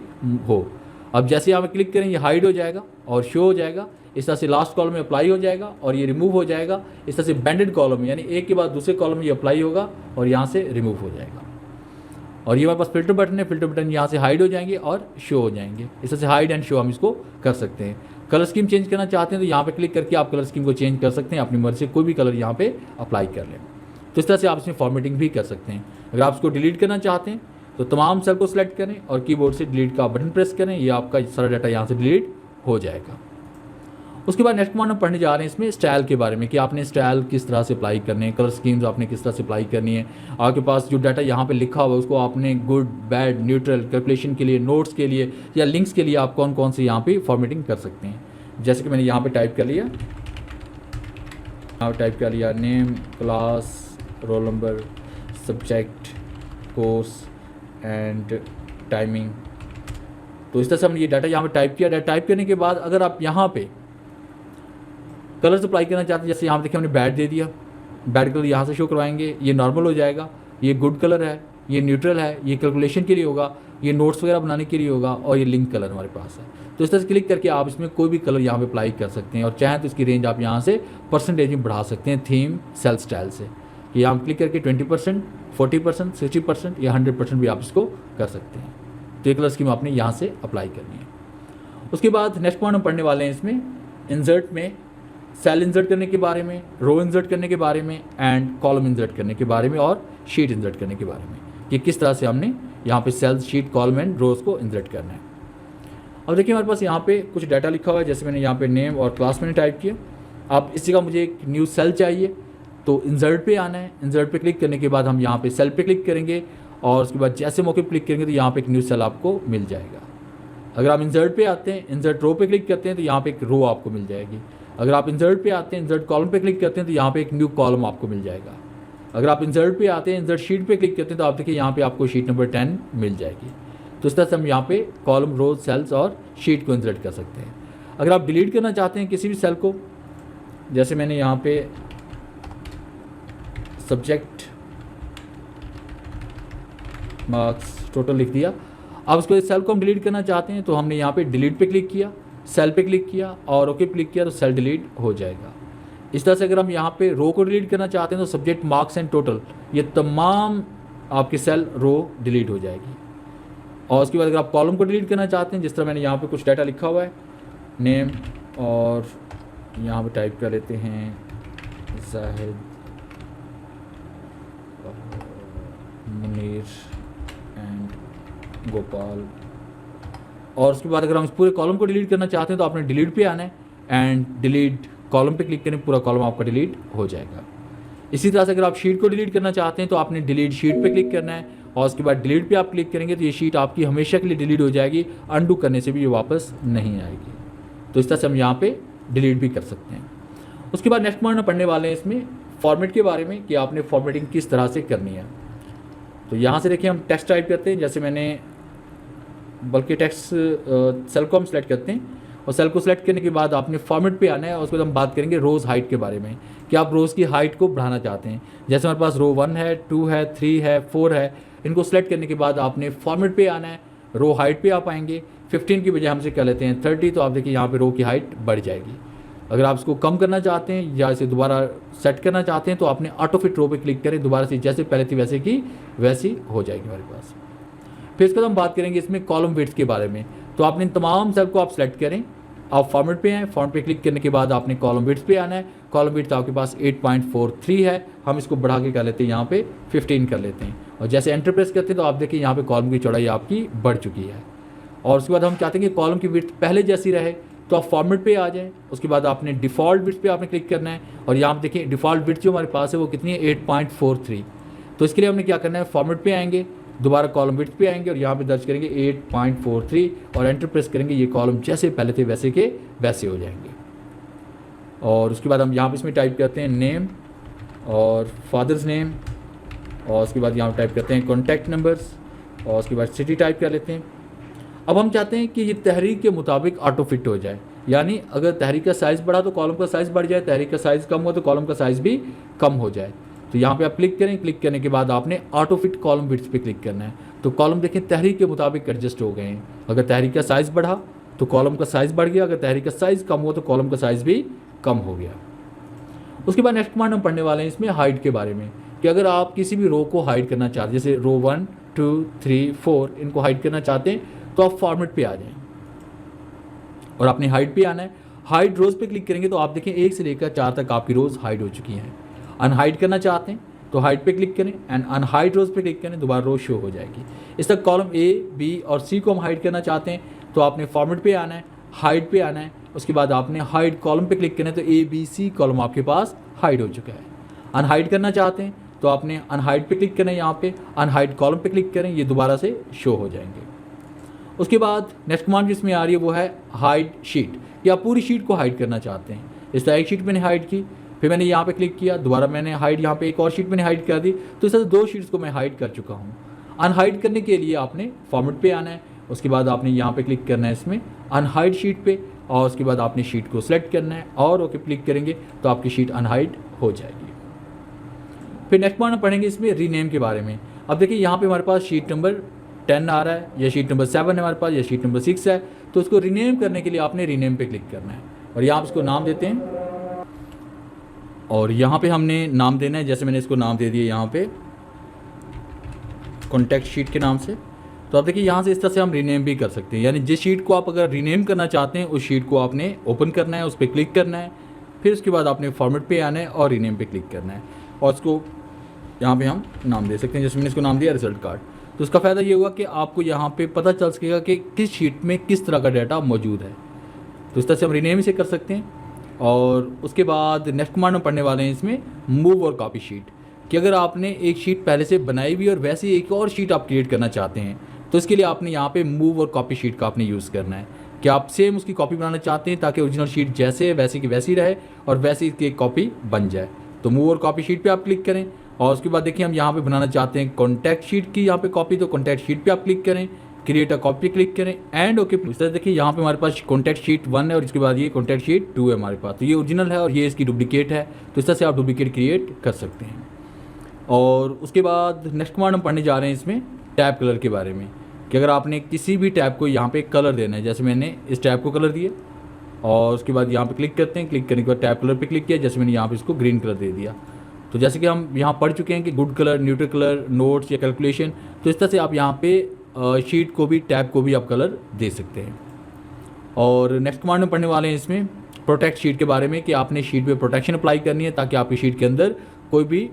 हो। अब जैसे यहाँ पे क्लिक करेंगे हाइड हो जाएगा और शो हो जाएगा। इस तरह से लास्ट कॉलम में अप्लाई हो जाएगा और ये रिमूव हो जाएगा। इस तरह से बैंडेड कॉलम में, यानी एक के बाद दूसरे कॉलम में ये अप्लाई होगा और यहाँ से रिमूव हो जाएगा। और ये हमारे पास फिल्टर बटन है, फिल्टर बटन यहाँ से हाइड हो जाएंगे और शो हो जाएंगे। इस तरह से हाइड एंड शो हम इसको कर सकते हैं। कलर स्कीम चेंज करना चाहते हैं तो यहाँ पे क्लिक करके आप कलर स्कीम को चेंज कर सकते हैं, अपनी मर्जी से कोई भी कलर यहाँ पे अप्लाई कर लें। तो इस तरह से आप इसमें फॉर्मेटिंग भी कर सकते हैं। अगर आप इसको डिलीट करना चाहते हैं तो तमाम सेल को सिलेक्ट करें और कीबोर्ड से डिलीट का बटन प्रेस करें, ये आपका सारा डाटा यहाँ से डिलीट हो जाएगा। उसके बाद नेक्स्ट कमांड हम पढ़ने जा रहे हैं इसमें स्टाइल के बारे में, कि आपने स्टाइल किस तरह से अप्लाई करने हैं, कलर स्कीम्स आपने किस तरह से अप्लाई करनी है। आपके पास जो डाटा यहाँ पे लिखा हुआ है उसको आपने गुड, बैड, न्यूट्रल, कैलकुलेशन के लिए, नोट्स के लिए या लिंक्स के लिए आप कौन कौन से यहाँ पे फॉर्मेटिंग कर सकते हैं। जैसे कि मैंने यहाँ पे टाइप कर लिया, यहाँ टाइप कर लिया name, class, roll number, subject, course and timing. तो इस तरह से हमने ये डाटा यहाँ पे टाइप किया। डाटा टाइप करने के बाद अगर आप यहाँ पे कलर्स अप्लाई करना चाहते हैं, जैसे यहाँ पे देखिए हमने बैड दे दिया, बैड कलर यहाँ से शो करवाएंगे, ये नॉर्मल हो जाएगा। ये गुड कलर है, ये न्यूट्रल है, ये कैलकुलेशन के लिए होगा। ये नोट्स वगैरह बनाने के लिए होगा, और ये लिंक कलर हमारे पास है। तो इस तरह से क्लिक करके आप इसमें कोई भी कलर यहाँ पे अप्लाई कर सकते हैं, और चाहें तो इसकी रेंज आप यहाँ से परसेंटेज में बढ़ा सकते हैं थीम सेल स्टाइल से। कि यहाँ क्लिक करके 20%, 40%, 60% या 100% भी आप इसको कर सकते हैं। तो ये कलर स्कीम आपने यहाँ से अप्लाई करनी है। उसके बाद नेक्स्ट पॉइंट हम पढ़ने वाले हैं इसमें इंसर्ट में सेल इंसर्ट करने के बारे में, रो इंसर्ट करने के बारे में, एंड कॉलम इंसर्ट करने के बारे में, और शीट इंसर्ट करने के बारे में, कि किस तरह से हमने यहाँ पे सेल, शीट, कॉलम एंड रोज को इंसर्ट करना है। अब देखिए हमारे पास यहाँ पे कुछ डाटा लिखा हुआ है, जैसे मैंने यहाँ पे नेम और क्लास मैंने टाइप किया। अब इस जगह मुझे एक न्यू सेल चाहिए, तो इंसर्ट पे आना है। इंसर्ट पे क्लिक करने के बाद हम यहाँ पे सेल पे क्लिक करेंगे, और उसके बाद जैसे मौके पे क्लिक करेंगे तो यहाँ पे एक न्यू सेल आपको मिल जाएगा। अगर आप इंसर्ट पे आते हैं, इंसर्ट रो पे क्लिक करते हैं तो यहाँ पे एक रो आपको मिल जाएगी। अगर आप इंसर्ट पे आते हैं, इंसर्ट कॉलम पे क्लिक करते हैं तो यहाँ पे एक न्यू कॉलम आपको मिल जाएगा। अगर आप इंसर्ट पे आते हैं, इंसर्ट शीट पे क्लिक करते हैं तो आप देखिए यहाँ पे आपको शीट नंबर 10 मिल जाएगी। तो इस तरह से हम यहाँ पे कॉलम, रोज, सेल्स और शीट को इंसर्ट कर सकते हैं। अगर आप डिलीट करना चाहते हैं किसी भी सेल को, जैसे मैंने यहाँ पे सब्जेक्ट मार्क्स टोटल लिख दिया। अब उसको इस सेल को हम डिलीट करना चाहते हैं तो हमने यहाँ पे डिलीट पे क्लिक किया, सेल पे क्लिक किया और ओके क्लिक किया तो सेल डिलीट हो जाएगा। इस तरह से अगर हम यहाँ पे रो को डिलीट करना चाहते हैं तो सब्जेक्ट, मार्क्स एंड टोटल, ये तमाम आपकी सेल रो डिलीट हो जाएगी। और उसके बाद अगर आप कॉलम को डिलीट करना चाहते हैं, जिस तरह मैंने यहाँ पे कुछ डाटा लिखा हुआ है, नेम, और यहाँ पे टाइप कर लेते हैं जाहिद मुनीर एंड गोपाल, और उसके बाद अगर हम इस पूरे कॉलम को डिलीट करना चाहते हैं तो आपने डिलीट पे आना है एंड डिलीट कॉलम पे क्लिक करें, पूरा कॉलम आपका डिलीट हो जाएगा। इसी तरह से अगर आप शीट को डिलीट करना चाहते हैं तो आपने डिलीट शीट पे क्लिक करना है, और उसके बाद डिलीट पे आप क्लिक करेंगे तो ये शीट आपकी हमेशा के लिए डिलीट हो जाएगी, अंडू करने से भी ये वापस नहीं आएगी। तो इस तरह से हम यहाँ पे डिलीट भी कर सकते हैं। उसके बाद नेक्स्ट पॉइंट में पढ़ने वाले हैं इसमें फॉर्मेट के बारे में, कि आपने फॉर्मेटिंग किस तरह से करनी है। तो यहाँ से देखिए हम टेक्स्ट टाइप करते हैं, जैसे मैंने बल्कि टेक्स्ट सेल को हम सेलेक्ट करते हैं, और सेल को सेलेक्ट करने के बाद आपने फॉर्मेट पे आना है, और उसके बाद हम बात करेंगे रोज़ हाइट के बारे में, कि आप रोज़ की हाइट को बढ़ाना चाहते हैं। जैसे हमारे पास रो 1 है, 2 है, 3 है, 4 है, इनको सेलेक्ट करने के बाद आपने फॉर्मेट पे आना है, रो हाइट पे आप आएंगे, 15 की बजाय हमसे कर लेते हैं 30, तो आप देखिए यहाँ पे रो की हाइट बढ़ जाएगी। अगर आप इसको कम करना चाहते हैं या इसे दोबारा सेट करना चाहते हैं तो आपने ऑटो फिट रो पे क्लिक करें, दोबारा से जैसे पहले थी वैसे की वैसी हो जाएगी हमारे पास। फिर इसके बाद हम बात करेंगे इसमें कॉलम विड्थ के बारे में। तो आपने इन तमाम सेल को आप सेलेक्ट करें, आप फॉर्मेट पे हैं, फॉर्मेट पे क्लिक करने के बाद आपने कॉलम विड्थ पे आना है। कॉलम विड्थ आपके पास 8.43 है, हम इसको बढ़ा के कर लेते हैं, यहाँ पे 15 कर लेते हैं, और जैसे एंटर प्रेस करते हैं तो आप देखिए यहाँ पे कॉलम की चौड़ाई आपकी बढ़ चुकी है। और उसके बाद हम चाहते हैं कि कॉलम की विड्थ पहले जैसी रहे, तो आप फॉर्मेट पे आ जाएं। उसके बाद आपने डिफ़ॉल्ट विड्थ पे आपने क्लिक करना है, और यहाँ पे देखिए डिफ़ॉल्ट विड्थ जो हमारे पास है वो कितनी है, 8.43। तो इसके लिए हमने क्या करना है, फॉर्मेट पे आएंगे, दोबारा कॉलम विड्थ पे आएंगे और यहाँ पे दर्ज करेंगे 8.43 और एंटर प्रेस करेंगे, ये कॉलम जैसे पहले थे वैसे के वैसे हो जाएंगे। और उसके बाद हम यहाँ पे इसमें टाइप करते हैं नेम और फादर्स नेम, और उसके बाद यहाँ टाइप करते हैं कॉन्टैक्ट नंबर्स, और उसके बाद सिटी टाइप कर लेते हैं। अब हम चाहते हैं कि ये तहरीक के मुताबिक ऑटो फिट हो जाए, यानी अगर तहरीक का साइज़ बढ़ा तो कॉलम का साइज़ बढ़ जाए, तहरीक का साइज़ कम हो तो कॉलम का साइज़ भी कम हो जाए। तो यहाँ पे आप क्लिक करें, क्लिक करने के बाद आपने ऑटो फिट कॉलम विड्थ पे क्लिक करना है। तो कॉलम देखें तहरीक के मुताबिक एडजस्ट हो गए हैं, अगर तहरीक का साइज़ बढ़ा तो कॉलम का साइज़ बढ़ गया, अगर तहरीक का साइज़ कम हुआ तो कॉलम का साइज़ भी कम हो गया। उसके बाद नेक्स्ट कमांड हम पढ़ने वाले हैं इसमें हाइट के बारे में, कि अगर आप किसी भी रो को हाइड करना चाहते हैं, जैसे रो 1, 2, 3, 4 इनको हाइड करना चाहते हैं तो आप फॉर्मेट पे आ जाएं और अपनी हाइट पे आना है। हाइड रोज़ पे क्लिक करेंगे तो आप देखें 1 से लेकर 4 तक आपकी रोज़ हाइड हो चुकी हैं। अनहाइड करना चाहते हैं तो हाइट पे क्लिक करें एंड अनहाइड रोज़ पे क्लिक करें, दोबारा रोज़ शो हो जाएगी। इस तक कॉलम A, B और C को हम हाइड करना चाहते हैं तो आपने फॉर्मेट पे आना है, हाइड पे आना है, उसके बाद आपने हाइड कॉलम पे क्लिक करना है तो A, B, C कॉलम आपके पास हाइड हो चुका है। अनहाइड करना चाहते हैं तो आपने अनहाइड पे क्लिक करना है, यहाँ पे अनहाइड कॉलम पे क्लिक करें, ये दोबारा से शो हो जाएंगे। उसके बाद नेक्स्ट कमांड जिसमें आ रही है वो है हाइड शीट, कि आप पूरी शीट को हाइड करना चाहते हैं। इस तरह एक शीट मैंने हाइड की, फिर मैंने यहाँ पे क्लिक किया, दोबारा मैंने हाइड, यहाँ पे एक और शीट मैंने हाइड कर दी, तो इस तरह 2 शीट्स को मैं हाइड कर चुका हूँ। अनहाइड करने के लिए आपने फॉर्मेट पे आना है, उसके बाद आपने यहाँ पे क्लिक करना है इसमें अनहाइड शीट पे, और उसके बाद आपने शीट को सिलेक्ट करना है और ओके क्लिक करेंगे तो आपकी शीट अनहाइड हो जाएगी। फिर नेक्स्ट पॉइंट पढ़ेंगे इसमें रीनेम के बारे में। अब देखिए यहाँ पे हमारे पास शीट नंबर 10 आ रहा है, या शीट नंबर 7 है हमारे पास, या शीट नंबर 6 है, तो उसको रीनेम करने के लिए आपने रीनेम पे क्लिक करना है और यहाँ आप इसको नाम देते हैं और यहाँ पे हमने नाम देना है, जैसे मैंने इसको नाम दे दिया यहाँ पे कॉन्टैक्ट शीट के नाम से। तो आप देखिए यहाँ से इस तरह से हम रीनेम भी कर सकते हैं, यानी जिस शीट को आप अगर रीनेम करना चाहते हैं उस शीट को आपने ओपन करना है, उस पर क्लिक करना है, फिर उसके बाद आपने फॉर्मेट पे आना है और रीनेम पे क्लिक करना है और उसको यहाँ पे हम नाम दे सकते हैं, जैसे मैंने इसको नाम दिया रिजल्ट कार्ड। तो उसका फ़ायदा ये होगा कि आपको यहाँ पे पता चल सकेगा कि किस शीट में किस तरह का डाटा मौजूद है। तो इस तरह से हम रीनेम से कर सकते हैं। और उसके बाद नेक्स्ट कमांड हम पढ़ने वाले हैं इसमें मूव और कॉपी शीट, कि अगर आपने एक शीट पहले से बनाई हुई और वैसे एक और शीट आप क्रिएट करना चाहते हैं तो इसके लिए आपने यहाँ पे मूव और कॉपी शीट का आपने यूज़ करना है कि आप सेम उसकी कॉपी बनाना चाहते हैं ताकि ओरिजिनल शीट जैसे है वैसी की वैसी रहे और वैसी इसकी एक कॉपी बन जाए। तो मूव और कॉपी शीट पे आप क्लिक करें और उसके बाद देखिए हम यहाँ पे बनाना चाहते हैं कॉन्टैक्ट शीट की यहाँ पे कॉपी, तो कॉन्टैक्ट शीट पे आप क्लिक करें, क्रिएट अ कॉपी क्लिक करें एंड ओके। इस तरह देखिए यहाँ पे हमारे पास कॉन्टैक्ट शीट 1 है और इसके बाद ये कॉन्टैक्ट शीट 2 है हमारे पास, तो ये ओरिजिनल है और ये इसकी डुप्लीकेट है। तो इस तरह से आप डुप्लीकेट क्रिएट कर सकते हैं। और उसके बाद नेक्स्ट कमांड हम पढ़ने जा रहे हैं इसमें टैब कलर के बारे में, कि अगर आपने किसी भी टैब को यहाँ पे कलर देना है, जैसे मैंने इस टैब को कलर दिया और उसके बाद यहाँ पे क्लिक करते हैं, क्लिक करने के बाद टैब कलर पे क्लिक किया, जैसे मैंने यहाँ पे इसको ग्रीन कलर दे दिया। तो जैसे कि हम यहाँ पढ़ चुके हैं कि good colour, neutral colour, notes या कैलकुलेशन, तो इस तरह से आप यहाँ पे शीट को भी, टैब को भी आप कलर दे सकते हैं। और नेक्स्ट कमांड में पढ़ने वाले हैं इसमें प्रोटेक्ट शीट के बारे में, कि आपने शीट पे प्रोटेक्शन अप्लाई करनी है ताकि आपकी शीट के अंदर कोई भी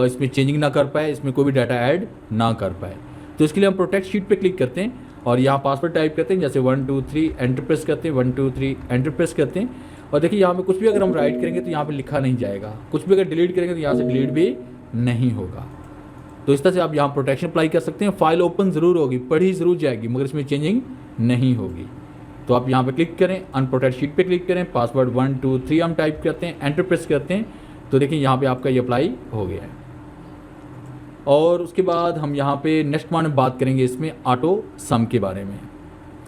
इसमें चेंजिंग ना कर पाए, इसमें कोई भी डाटा ऐड ना कर पाए। तो इसके लिए हम प्रोटेक्ट शीट पे क्लिक करते हैं और यहाँ पासवर्ड टाइप करते हैं, जैसे 1 2 3 एंटर प्रेस करते हैं, 1 2 3 एंटर प्रेस करते हैं। और देखिए यहाँ पे कुछ भी अगर हम राइट करेंगे तो यहाँ पे लिखा नहीं जाएगा, कुछ भी अगर डिलीट करेंगे तो यहाँ से डिलीट भी नहीं होगा। तो इस तरह से आप यहाँ प्रोटेक्शन अप्लाई कर सकते हैं। फाइल ओपन ज़रूर होगी, पढ़ी ज़रूर जाएगी, मगर इसमें चेंजिंग नहीं होगी। तो आप यहाँ पे क्लिक करें, अनप्रोटेक्ट शीट पे क्लिक करें, पासवर्ड 1 2 3 हम टाइप करते हैं, एंटर प्रेस करते हैं, तो देखिए यहाँ पे आपका ये अप्लाई हो गया है। और उसके बाद हम यहाँ पे नेक्स्ट कमांड में बात करेंगे इसमें ऑटो सम के बारे में,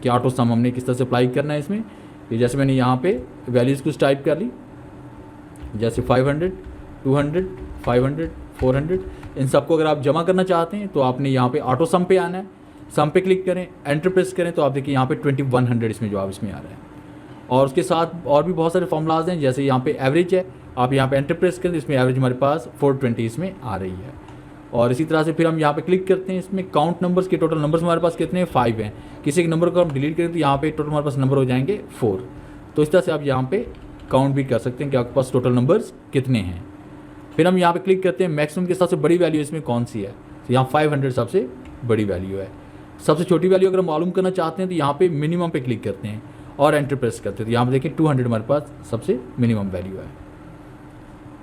कि ऑटो सम हमने किस तरह से अप्लाई करना है इसमें। कि जैसे मैंने यहाँ पे वैल्यूज़ कुछ टाइप कर ली, जैसे 500 200 500 400, इन सबको अगर आप जमा करना चाहते हैं तो आपने यहाँ पे ऑटो सम पे आना है, सम पे क्लिक करें, एंटर प्रेस करें, तो आप देखिए यहाँ पे 2100 इसमें जवाब इसमें आ रहा है। और उसके साथ और भी बहुत सारे फॉर्मूलाज हैं, जैसे यहाँ पे एवरेज है, आप यहाँ पे एंटर प्रेस करें, इसमें एवरेज हमारे पास 420 इसमें आ रही है। और इसी तरह से फिर हम यहाँ पे क्लिक करते हैं, इसमें काउंट नंबर्स के टोटल नंबर्स हमारे पास कितने हैं, 5 हैं। किसी एक नंबर को हम डिलीट करें तो यहाँ पे टोटल हमारे पास नंबर हो जाएंगे 4। तो इस तरह से आप यहाँ पे काउंट भी कर सकते हैं कि आपके पास टोटल नंबर्स कितने हैं। फिर हम यहाँ पे क्लिक करते हैं, मैक्सिमम के सबसे बड़ी वैल्यू इसमें कौन सी है, तो यहाँ 500 सबसे बड़ी वैल्यू है। सबसे छोटी वैल्यू अगर हम मालूम करना चाहते हैं तो यहाँ पे मिनिमम पे क्लिक करते हैं और एंटर प्रेस करते हैं, तो यहाँ पे देखिए 200 हमारे पास सबसे मिनिमम वैल्यू है।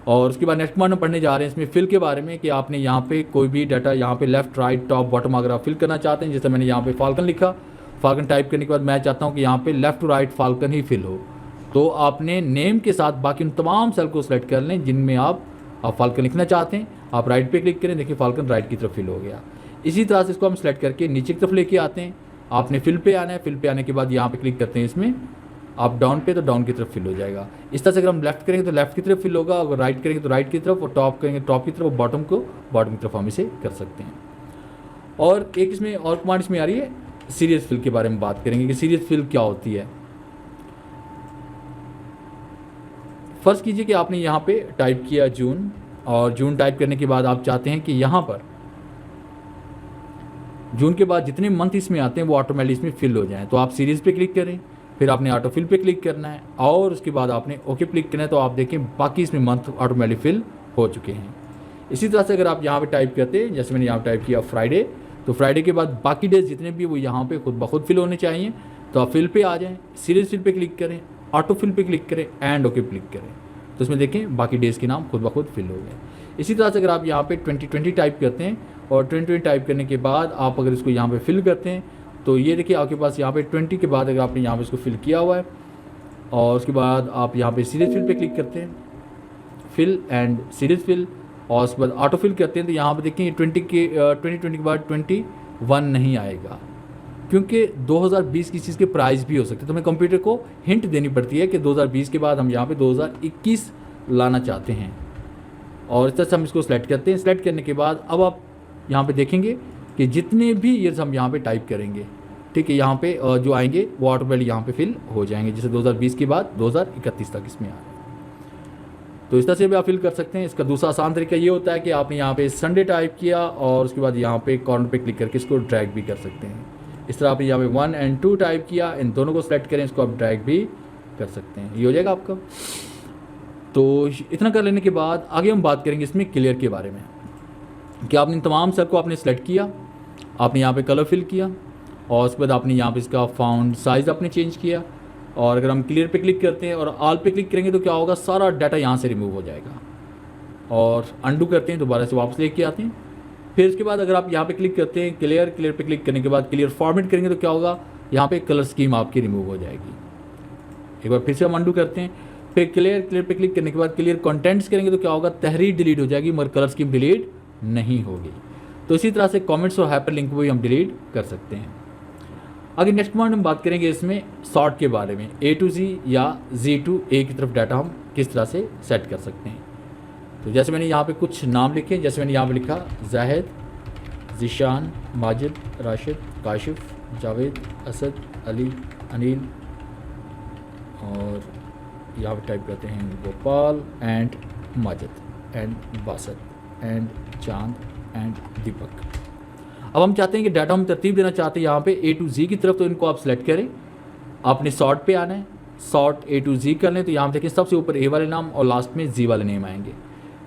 और उसके बाद नेक्स्ट कमांड हम पढ़ने जा रहे हैं इसमें फिल के बारे में, कि आपने यहाँ पे कोई भी डाटा यहाँ पे लेफ्ट राइट टॉप बॉटम अगर आप फिल करना चाहते हैं, जैसे मैंने यहाँ पे फाल्कन लिखा, फाल्कन टाइप करने के बाद मैं चाहता हूँ कि यहाँ पे लेफ्ट टू राइट फाल्कन ही फिल हो, तो आपने नेम के साथ बाकी उन तमाम सेल को सिलेक्ट कर लें जिनमें आप फाल्कन लिखना चाहते हैं। आप राइट पे क्लिक करें, देखिए फाल्कन राइट की तरफ फिल हो गया। इसी तरह से इसको हम सेलेक्ट करके नीचे की तरफ लेके आते हैं, आपने फिल पे आना है, फिल पे आने के बाद यहाँ पे क्लिक करते हैं इसमें आप डाउन पे, तो डाउन की तरफ फिल हो जाएगा। इस तरह से अगर हम लेफ्ट करेंगे तो लेफ्ट की तरफ फिल होगा, अगर राइट करेंगे तो राइट की तरफ, और टॉप करेंगे टॉप की तरफ, और बॉटम को बॉटम की तरफ हम इसे कर सकते हैं। और एक इसमें और कमांड इसमें आ रही है सीरियस फिल के बारे में बात करेंगे कि सीरियस फिल क्या होती है। फर्स्ट कीजिए कि आपने यहाँ पे टाइप किया जून, और जून टाइप करने के बाद आप चाहते हैं कि यहाँ पर जून के बाद जितने मंथ इसमें आते हैं वो ऑटोमेटिक इसमें फिल हो जाएं। तो आप सीरीज पे क्लिक करें, फिर आपने ऑटो फिल पे क्लिक करना है और उसके बाद आपने ओके क्लिक करना है, तो आप देखें बाकी इसमें मंथ ऑटोमेटिक फिल हो चुके हैं। इसी तरह से अगर आप यहाँ पे टाइप करते हैं, जैसे मैंने यहाँ टाइप किया फ्राइडे, तो फ्राइडे के बाद बाकी डेज जितने भी वो यहाँ पे खुद ब खुद फिल होने चाहिए। तो आप फिल पे आ जाएँ, सीरीज फिल पे क्लिक करें, ऑटो फिल पे क्लिक करें एंड ओके क्लिक करें, तो इसमें देखें बाकी डेज के नाम खुद ब खुद फिल हो गए। इसी तरह से अगर आप यहाँ पे 2020 टाइप करते हैं और 2020 टाइप करने के बाद आप अगर इसको यहाँ पे फिल करते हैं, तो ये देखिए आपके पास यहाँ पे 20 के बाद अगर आपने यहाँ पे इसको फिल किया हुआ है, और उसके बाद आप यहाँ पे सीरीज फिल पे क्लिक करते हैं, फिल एंड सीरीज फिल, और उसके बाद ऑटो फिल करते हैं, तो यहाँ पे देखें 2020 के बाद 21 नहीं आएगा, क्योंकि 2020 की चीज़ के प्राइस भी हो सकते हैं। तो हमें कंप्यूटर को हिंट देनी पड़ती है कि 2020 के बाद हम यहाँ पे 2021 लाना चाहते हैं, और इस तरह से हम इसको सेलेक्ट करते हैं। सेलेक्ट करने के बाद अब आप यहाँ पे देखेंगे कि जितने भी ईयर्स हम यहाँ पे टाइप करेंगे, ठीक है, यहाँ पे जो आएंगे वो ऑटोमेटिकली यहाँ पे फिल हो जाएंगे, जैसे 2020 के बाद 2031 तक इसमें आ रहा है। तो इस तरह से भी आप फिल कर सकते हैं। इसका दूसरा आसान तरीका ये होता है कि आपने यहाँ पे संडे टाइप किया और उसके बाद यहाँ पे कॉर्नर पे क्लिक करके इसको ड्रैग भी कर सकते हैं। इस तरह आपने यहाँ पे 1 और 2 टाइप किया, इन दोनों को सेलेक्ट करें, इसको आप ड्रैग भी कर सकते हैं, ये हो जाएगा आपका। तो इतना कर लेने के बाद आगे हम बात करेंगे इसमें क्लियर के बारे में, कि आपने इन तमाम सेल को आपने सेलेक्ट किया, आपने यहाँ पे कलर फिल किया और उसके बाद आपने यहाँ पे इसका फाउंड साइज़ आपने चेंज किया, और अगर हम क्लियर पे क्लिक करते हैं और ऑल पे क्लिक करेंगे तो क्या होगा, सारा डाटा यहाँ से रिमूव हो जाएगा। और अंडू करते हैं, दोबारा से वापस लेके आते हैं। फिर इसके बाद अगर आप यहाँ पे क्लिक करते हैं क्लियर पे क्लिक करने के बाद क्लियर फॉर्मेट करेंगे तो क्या होगा, यहाँ पे कलर स्कीम आपकी रिमूव हो जाएगी। एक बार फिर से हम अंडू करते हैं, फिर क्लियर पे क्लिक करने के बाद क्लियर कंटेंट्स करेंगे तो क्या होगा, तहरीर डिलीट हो जाएगी मगर कलर स्कीम डिलीट नहीं होगी। तो इसी तरह से कमेंट्स और हाइपर लिंक को भी हम डिलीट कर सकते हैं। आगे नेक्स्ट कमांड हम बात करेंगे इसमें सॉर्ट के बारे में, A to Z या Z to A की तरफ डाटा हम किस तरह से सेट कर सकते हैं। तो जैसे मैंने यहाँ पे कुछ नाम लिखे, जैसे मैंने यहाँ पे लिखा जाहिद, ज़ीशान, माजिद, राशिद, काशिफ, जावेद, असद, अली, अनिल, और यहाँ पे टाइप करते हैं Gopal and Majid and Basat and Chand and Deepak. अब हम चाहते हैं कि डाटा हम तरतीब देना चाहते हैं यहाँ पे A to Z की तरफ, तो इनको आप सेलेक्ट करें, आपने सॉर्ट पे आना है, सॉर्ट A to Z कर लें तो यहाँ पे देखें सबसे ऊपर A वाले नाम और लास्ट में Z वाले नेम आएंगे।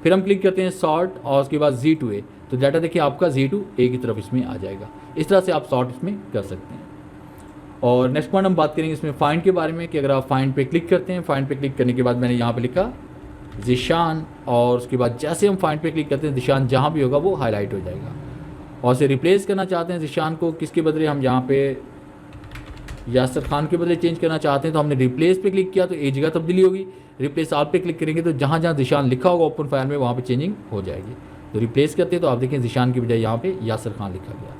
फिर हम क्लिक करते हैं सॉर्ट और उसके बाद Z to A, तो डाटा देखिए आपका Z to A की तरफ इसमें आ जाएगा। इस तरह से आप सॉर्ट इसमें कर सकते हैं। और नेक्स्ट पॉइंट हम बात करेंगे इसमें फाइंड के बारे में, कि अगर आप फाइंड पे क्लिक करते हैं, फाइंड पे क्लिक करने के बाद मैंने यहाँ पे लिखा ज़ीशान, और उसके बाद जैसे हम फाइंड पे क्लिक करते हैं ज़ीशान जहाँ भी होगा वो हाईलाइट हो जाएगा। और से रिप्लेस करना चाहते हैं ज़ीशान को, किसके बदले हम यहाँ पे यासर खान के बदले चेंज करना चाहते हैं, तो हमने रिप्लेस पे क्लिक किया तो एक जगह तब्दीली होगी, रिप्लेस आप पे क्लिक करेंगे तो जहाँ जहाँ ज़ीशान लिखा होगा ओपन फाइल में वहाँ पे चेंजिंग हो जाएगी। तो रिप्लेस करते हैं तो आप देखें ज़ीशान की बजाय यहाँ पे यासर खान लिखा गया।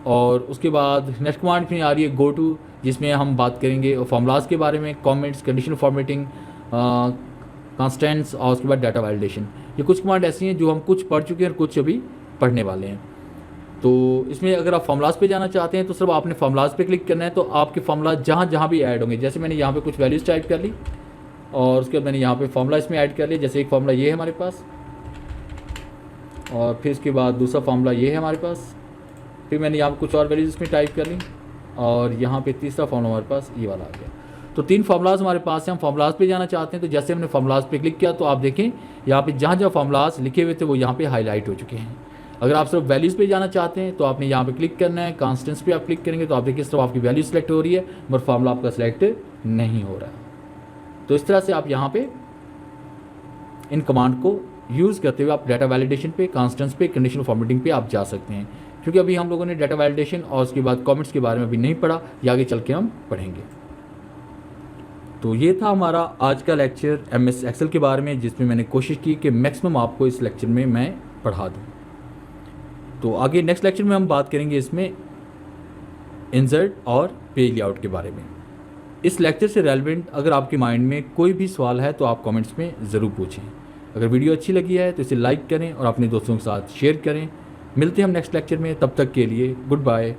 और उसके बाद नेक्स्ट कमांड में आ रही है गो टू, जिसमें हम बात करेंगे फॉर्मूलाज के बारे में, कमेंट्स, कंडीशनल फॉर्मेटिंग, कांस्टेंट्स और उसके बाद डाटा वैलिडेशन। ये कुछ कमांड ऐसी हैं जो हम कुछ पढ़ चुके हैं और कुछ अभी पढ़ने वाले हैं। तो इसमें अगर आप फॉर्मूलाज पे जाना चाहते हैं तो सिर्फ आपने फॉर्मूलाज पे क्लिक करना है, तो आपके फॉर्मूलाज जहाँ जहाँ भी ऐड होंगे, जैसे मैंने यहाँ पे कुछ वैल्यूज़ टाइप कर ली और उसके बाद मैंने यहाँ पे फॉर्मूला इसमें ऐड कर लिया, जैसे एक फार्मूला ये है हमारे पास और फिर इसके बाद दूसरा फार्मूला ये है हमारे पास, फिर मैंने यहाँ पर कुछ और वैल्यूज़ इसमें टाइप कर ली और यहाँ पे तीसरा फार्मूला हमारे पास ये वाला आ गया। तो 3 फार्मूलाज हमारे पास हैं। हम फार्मूलाज पे जाना चाहते हैं तो जैसे हमने फार्मूलाज पे क्लिक किया तो आप देखें यहाँ पे जहाँ जहाँ फार्मूलाज लिखे हुए थे वो यहाँ पे हाईलाइट हो चुके हैं। अगर आप सिर्फ वैल्यूज़ पे जाना चाहते हैं तो आपने यहाँ पे क्लिक करना है, कांस्टेंट्स पे आप क्लिक करेंगे तो आप देखिए इस तरफ आपकी वैल्यू सेलेक्ट हो रही है मगर फार्मूला आपका सेलेक्ट नहीं हो रहा है। तो इस तरह से आप यहाँ पे इन कमांड को यूज़ करते हुए आप डाटा वैलिडेशन पे, कांस्टेंट्स पे, कंडीशनल फॉर्मेटिंग पे आप जा सकते हैं। क्योंकि अभी हम लोगों ने डाटा वैलिडेशन और उसके बाद कमेंट्स के बारे में अभी नहीं पढ़ा, ये आगे चल के हम पढ़ेंगे। तो ये था हमारा आज का लेक्चर MS एक्सेल के बारे में, जिसमें मैंने कोशिश की कि मैक्सिमम आपको इस लेक्चर में मैं पढ़ा दूँ। तो आगे नेक्स्ट लेक्चर में हम बात करेंगे इसमें इंसर्ट और पेज लेआउट के बारे में। इस लेक्चर से रेलेवेंट अगर आपके माइंड में कोई भी सवाल है तो आप कमेंट्स में ज़रूर पूछें। अगर वीडियो अच्छी लगी है तो इसे लाइक करें और अपने दोस्तों के साथ शेयर करें। मिलते हैं हम नेक्स्ट लेक्चर में, तब तक के लिए गुड बाय।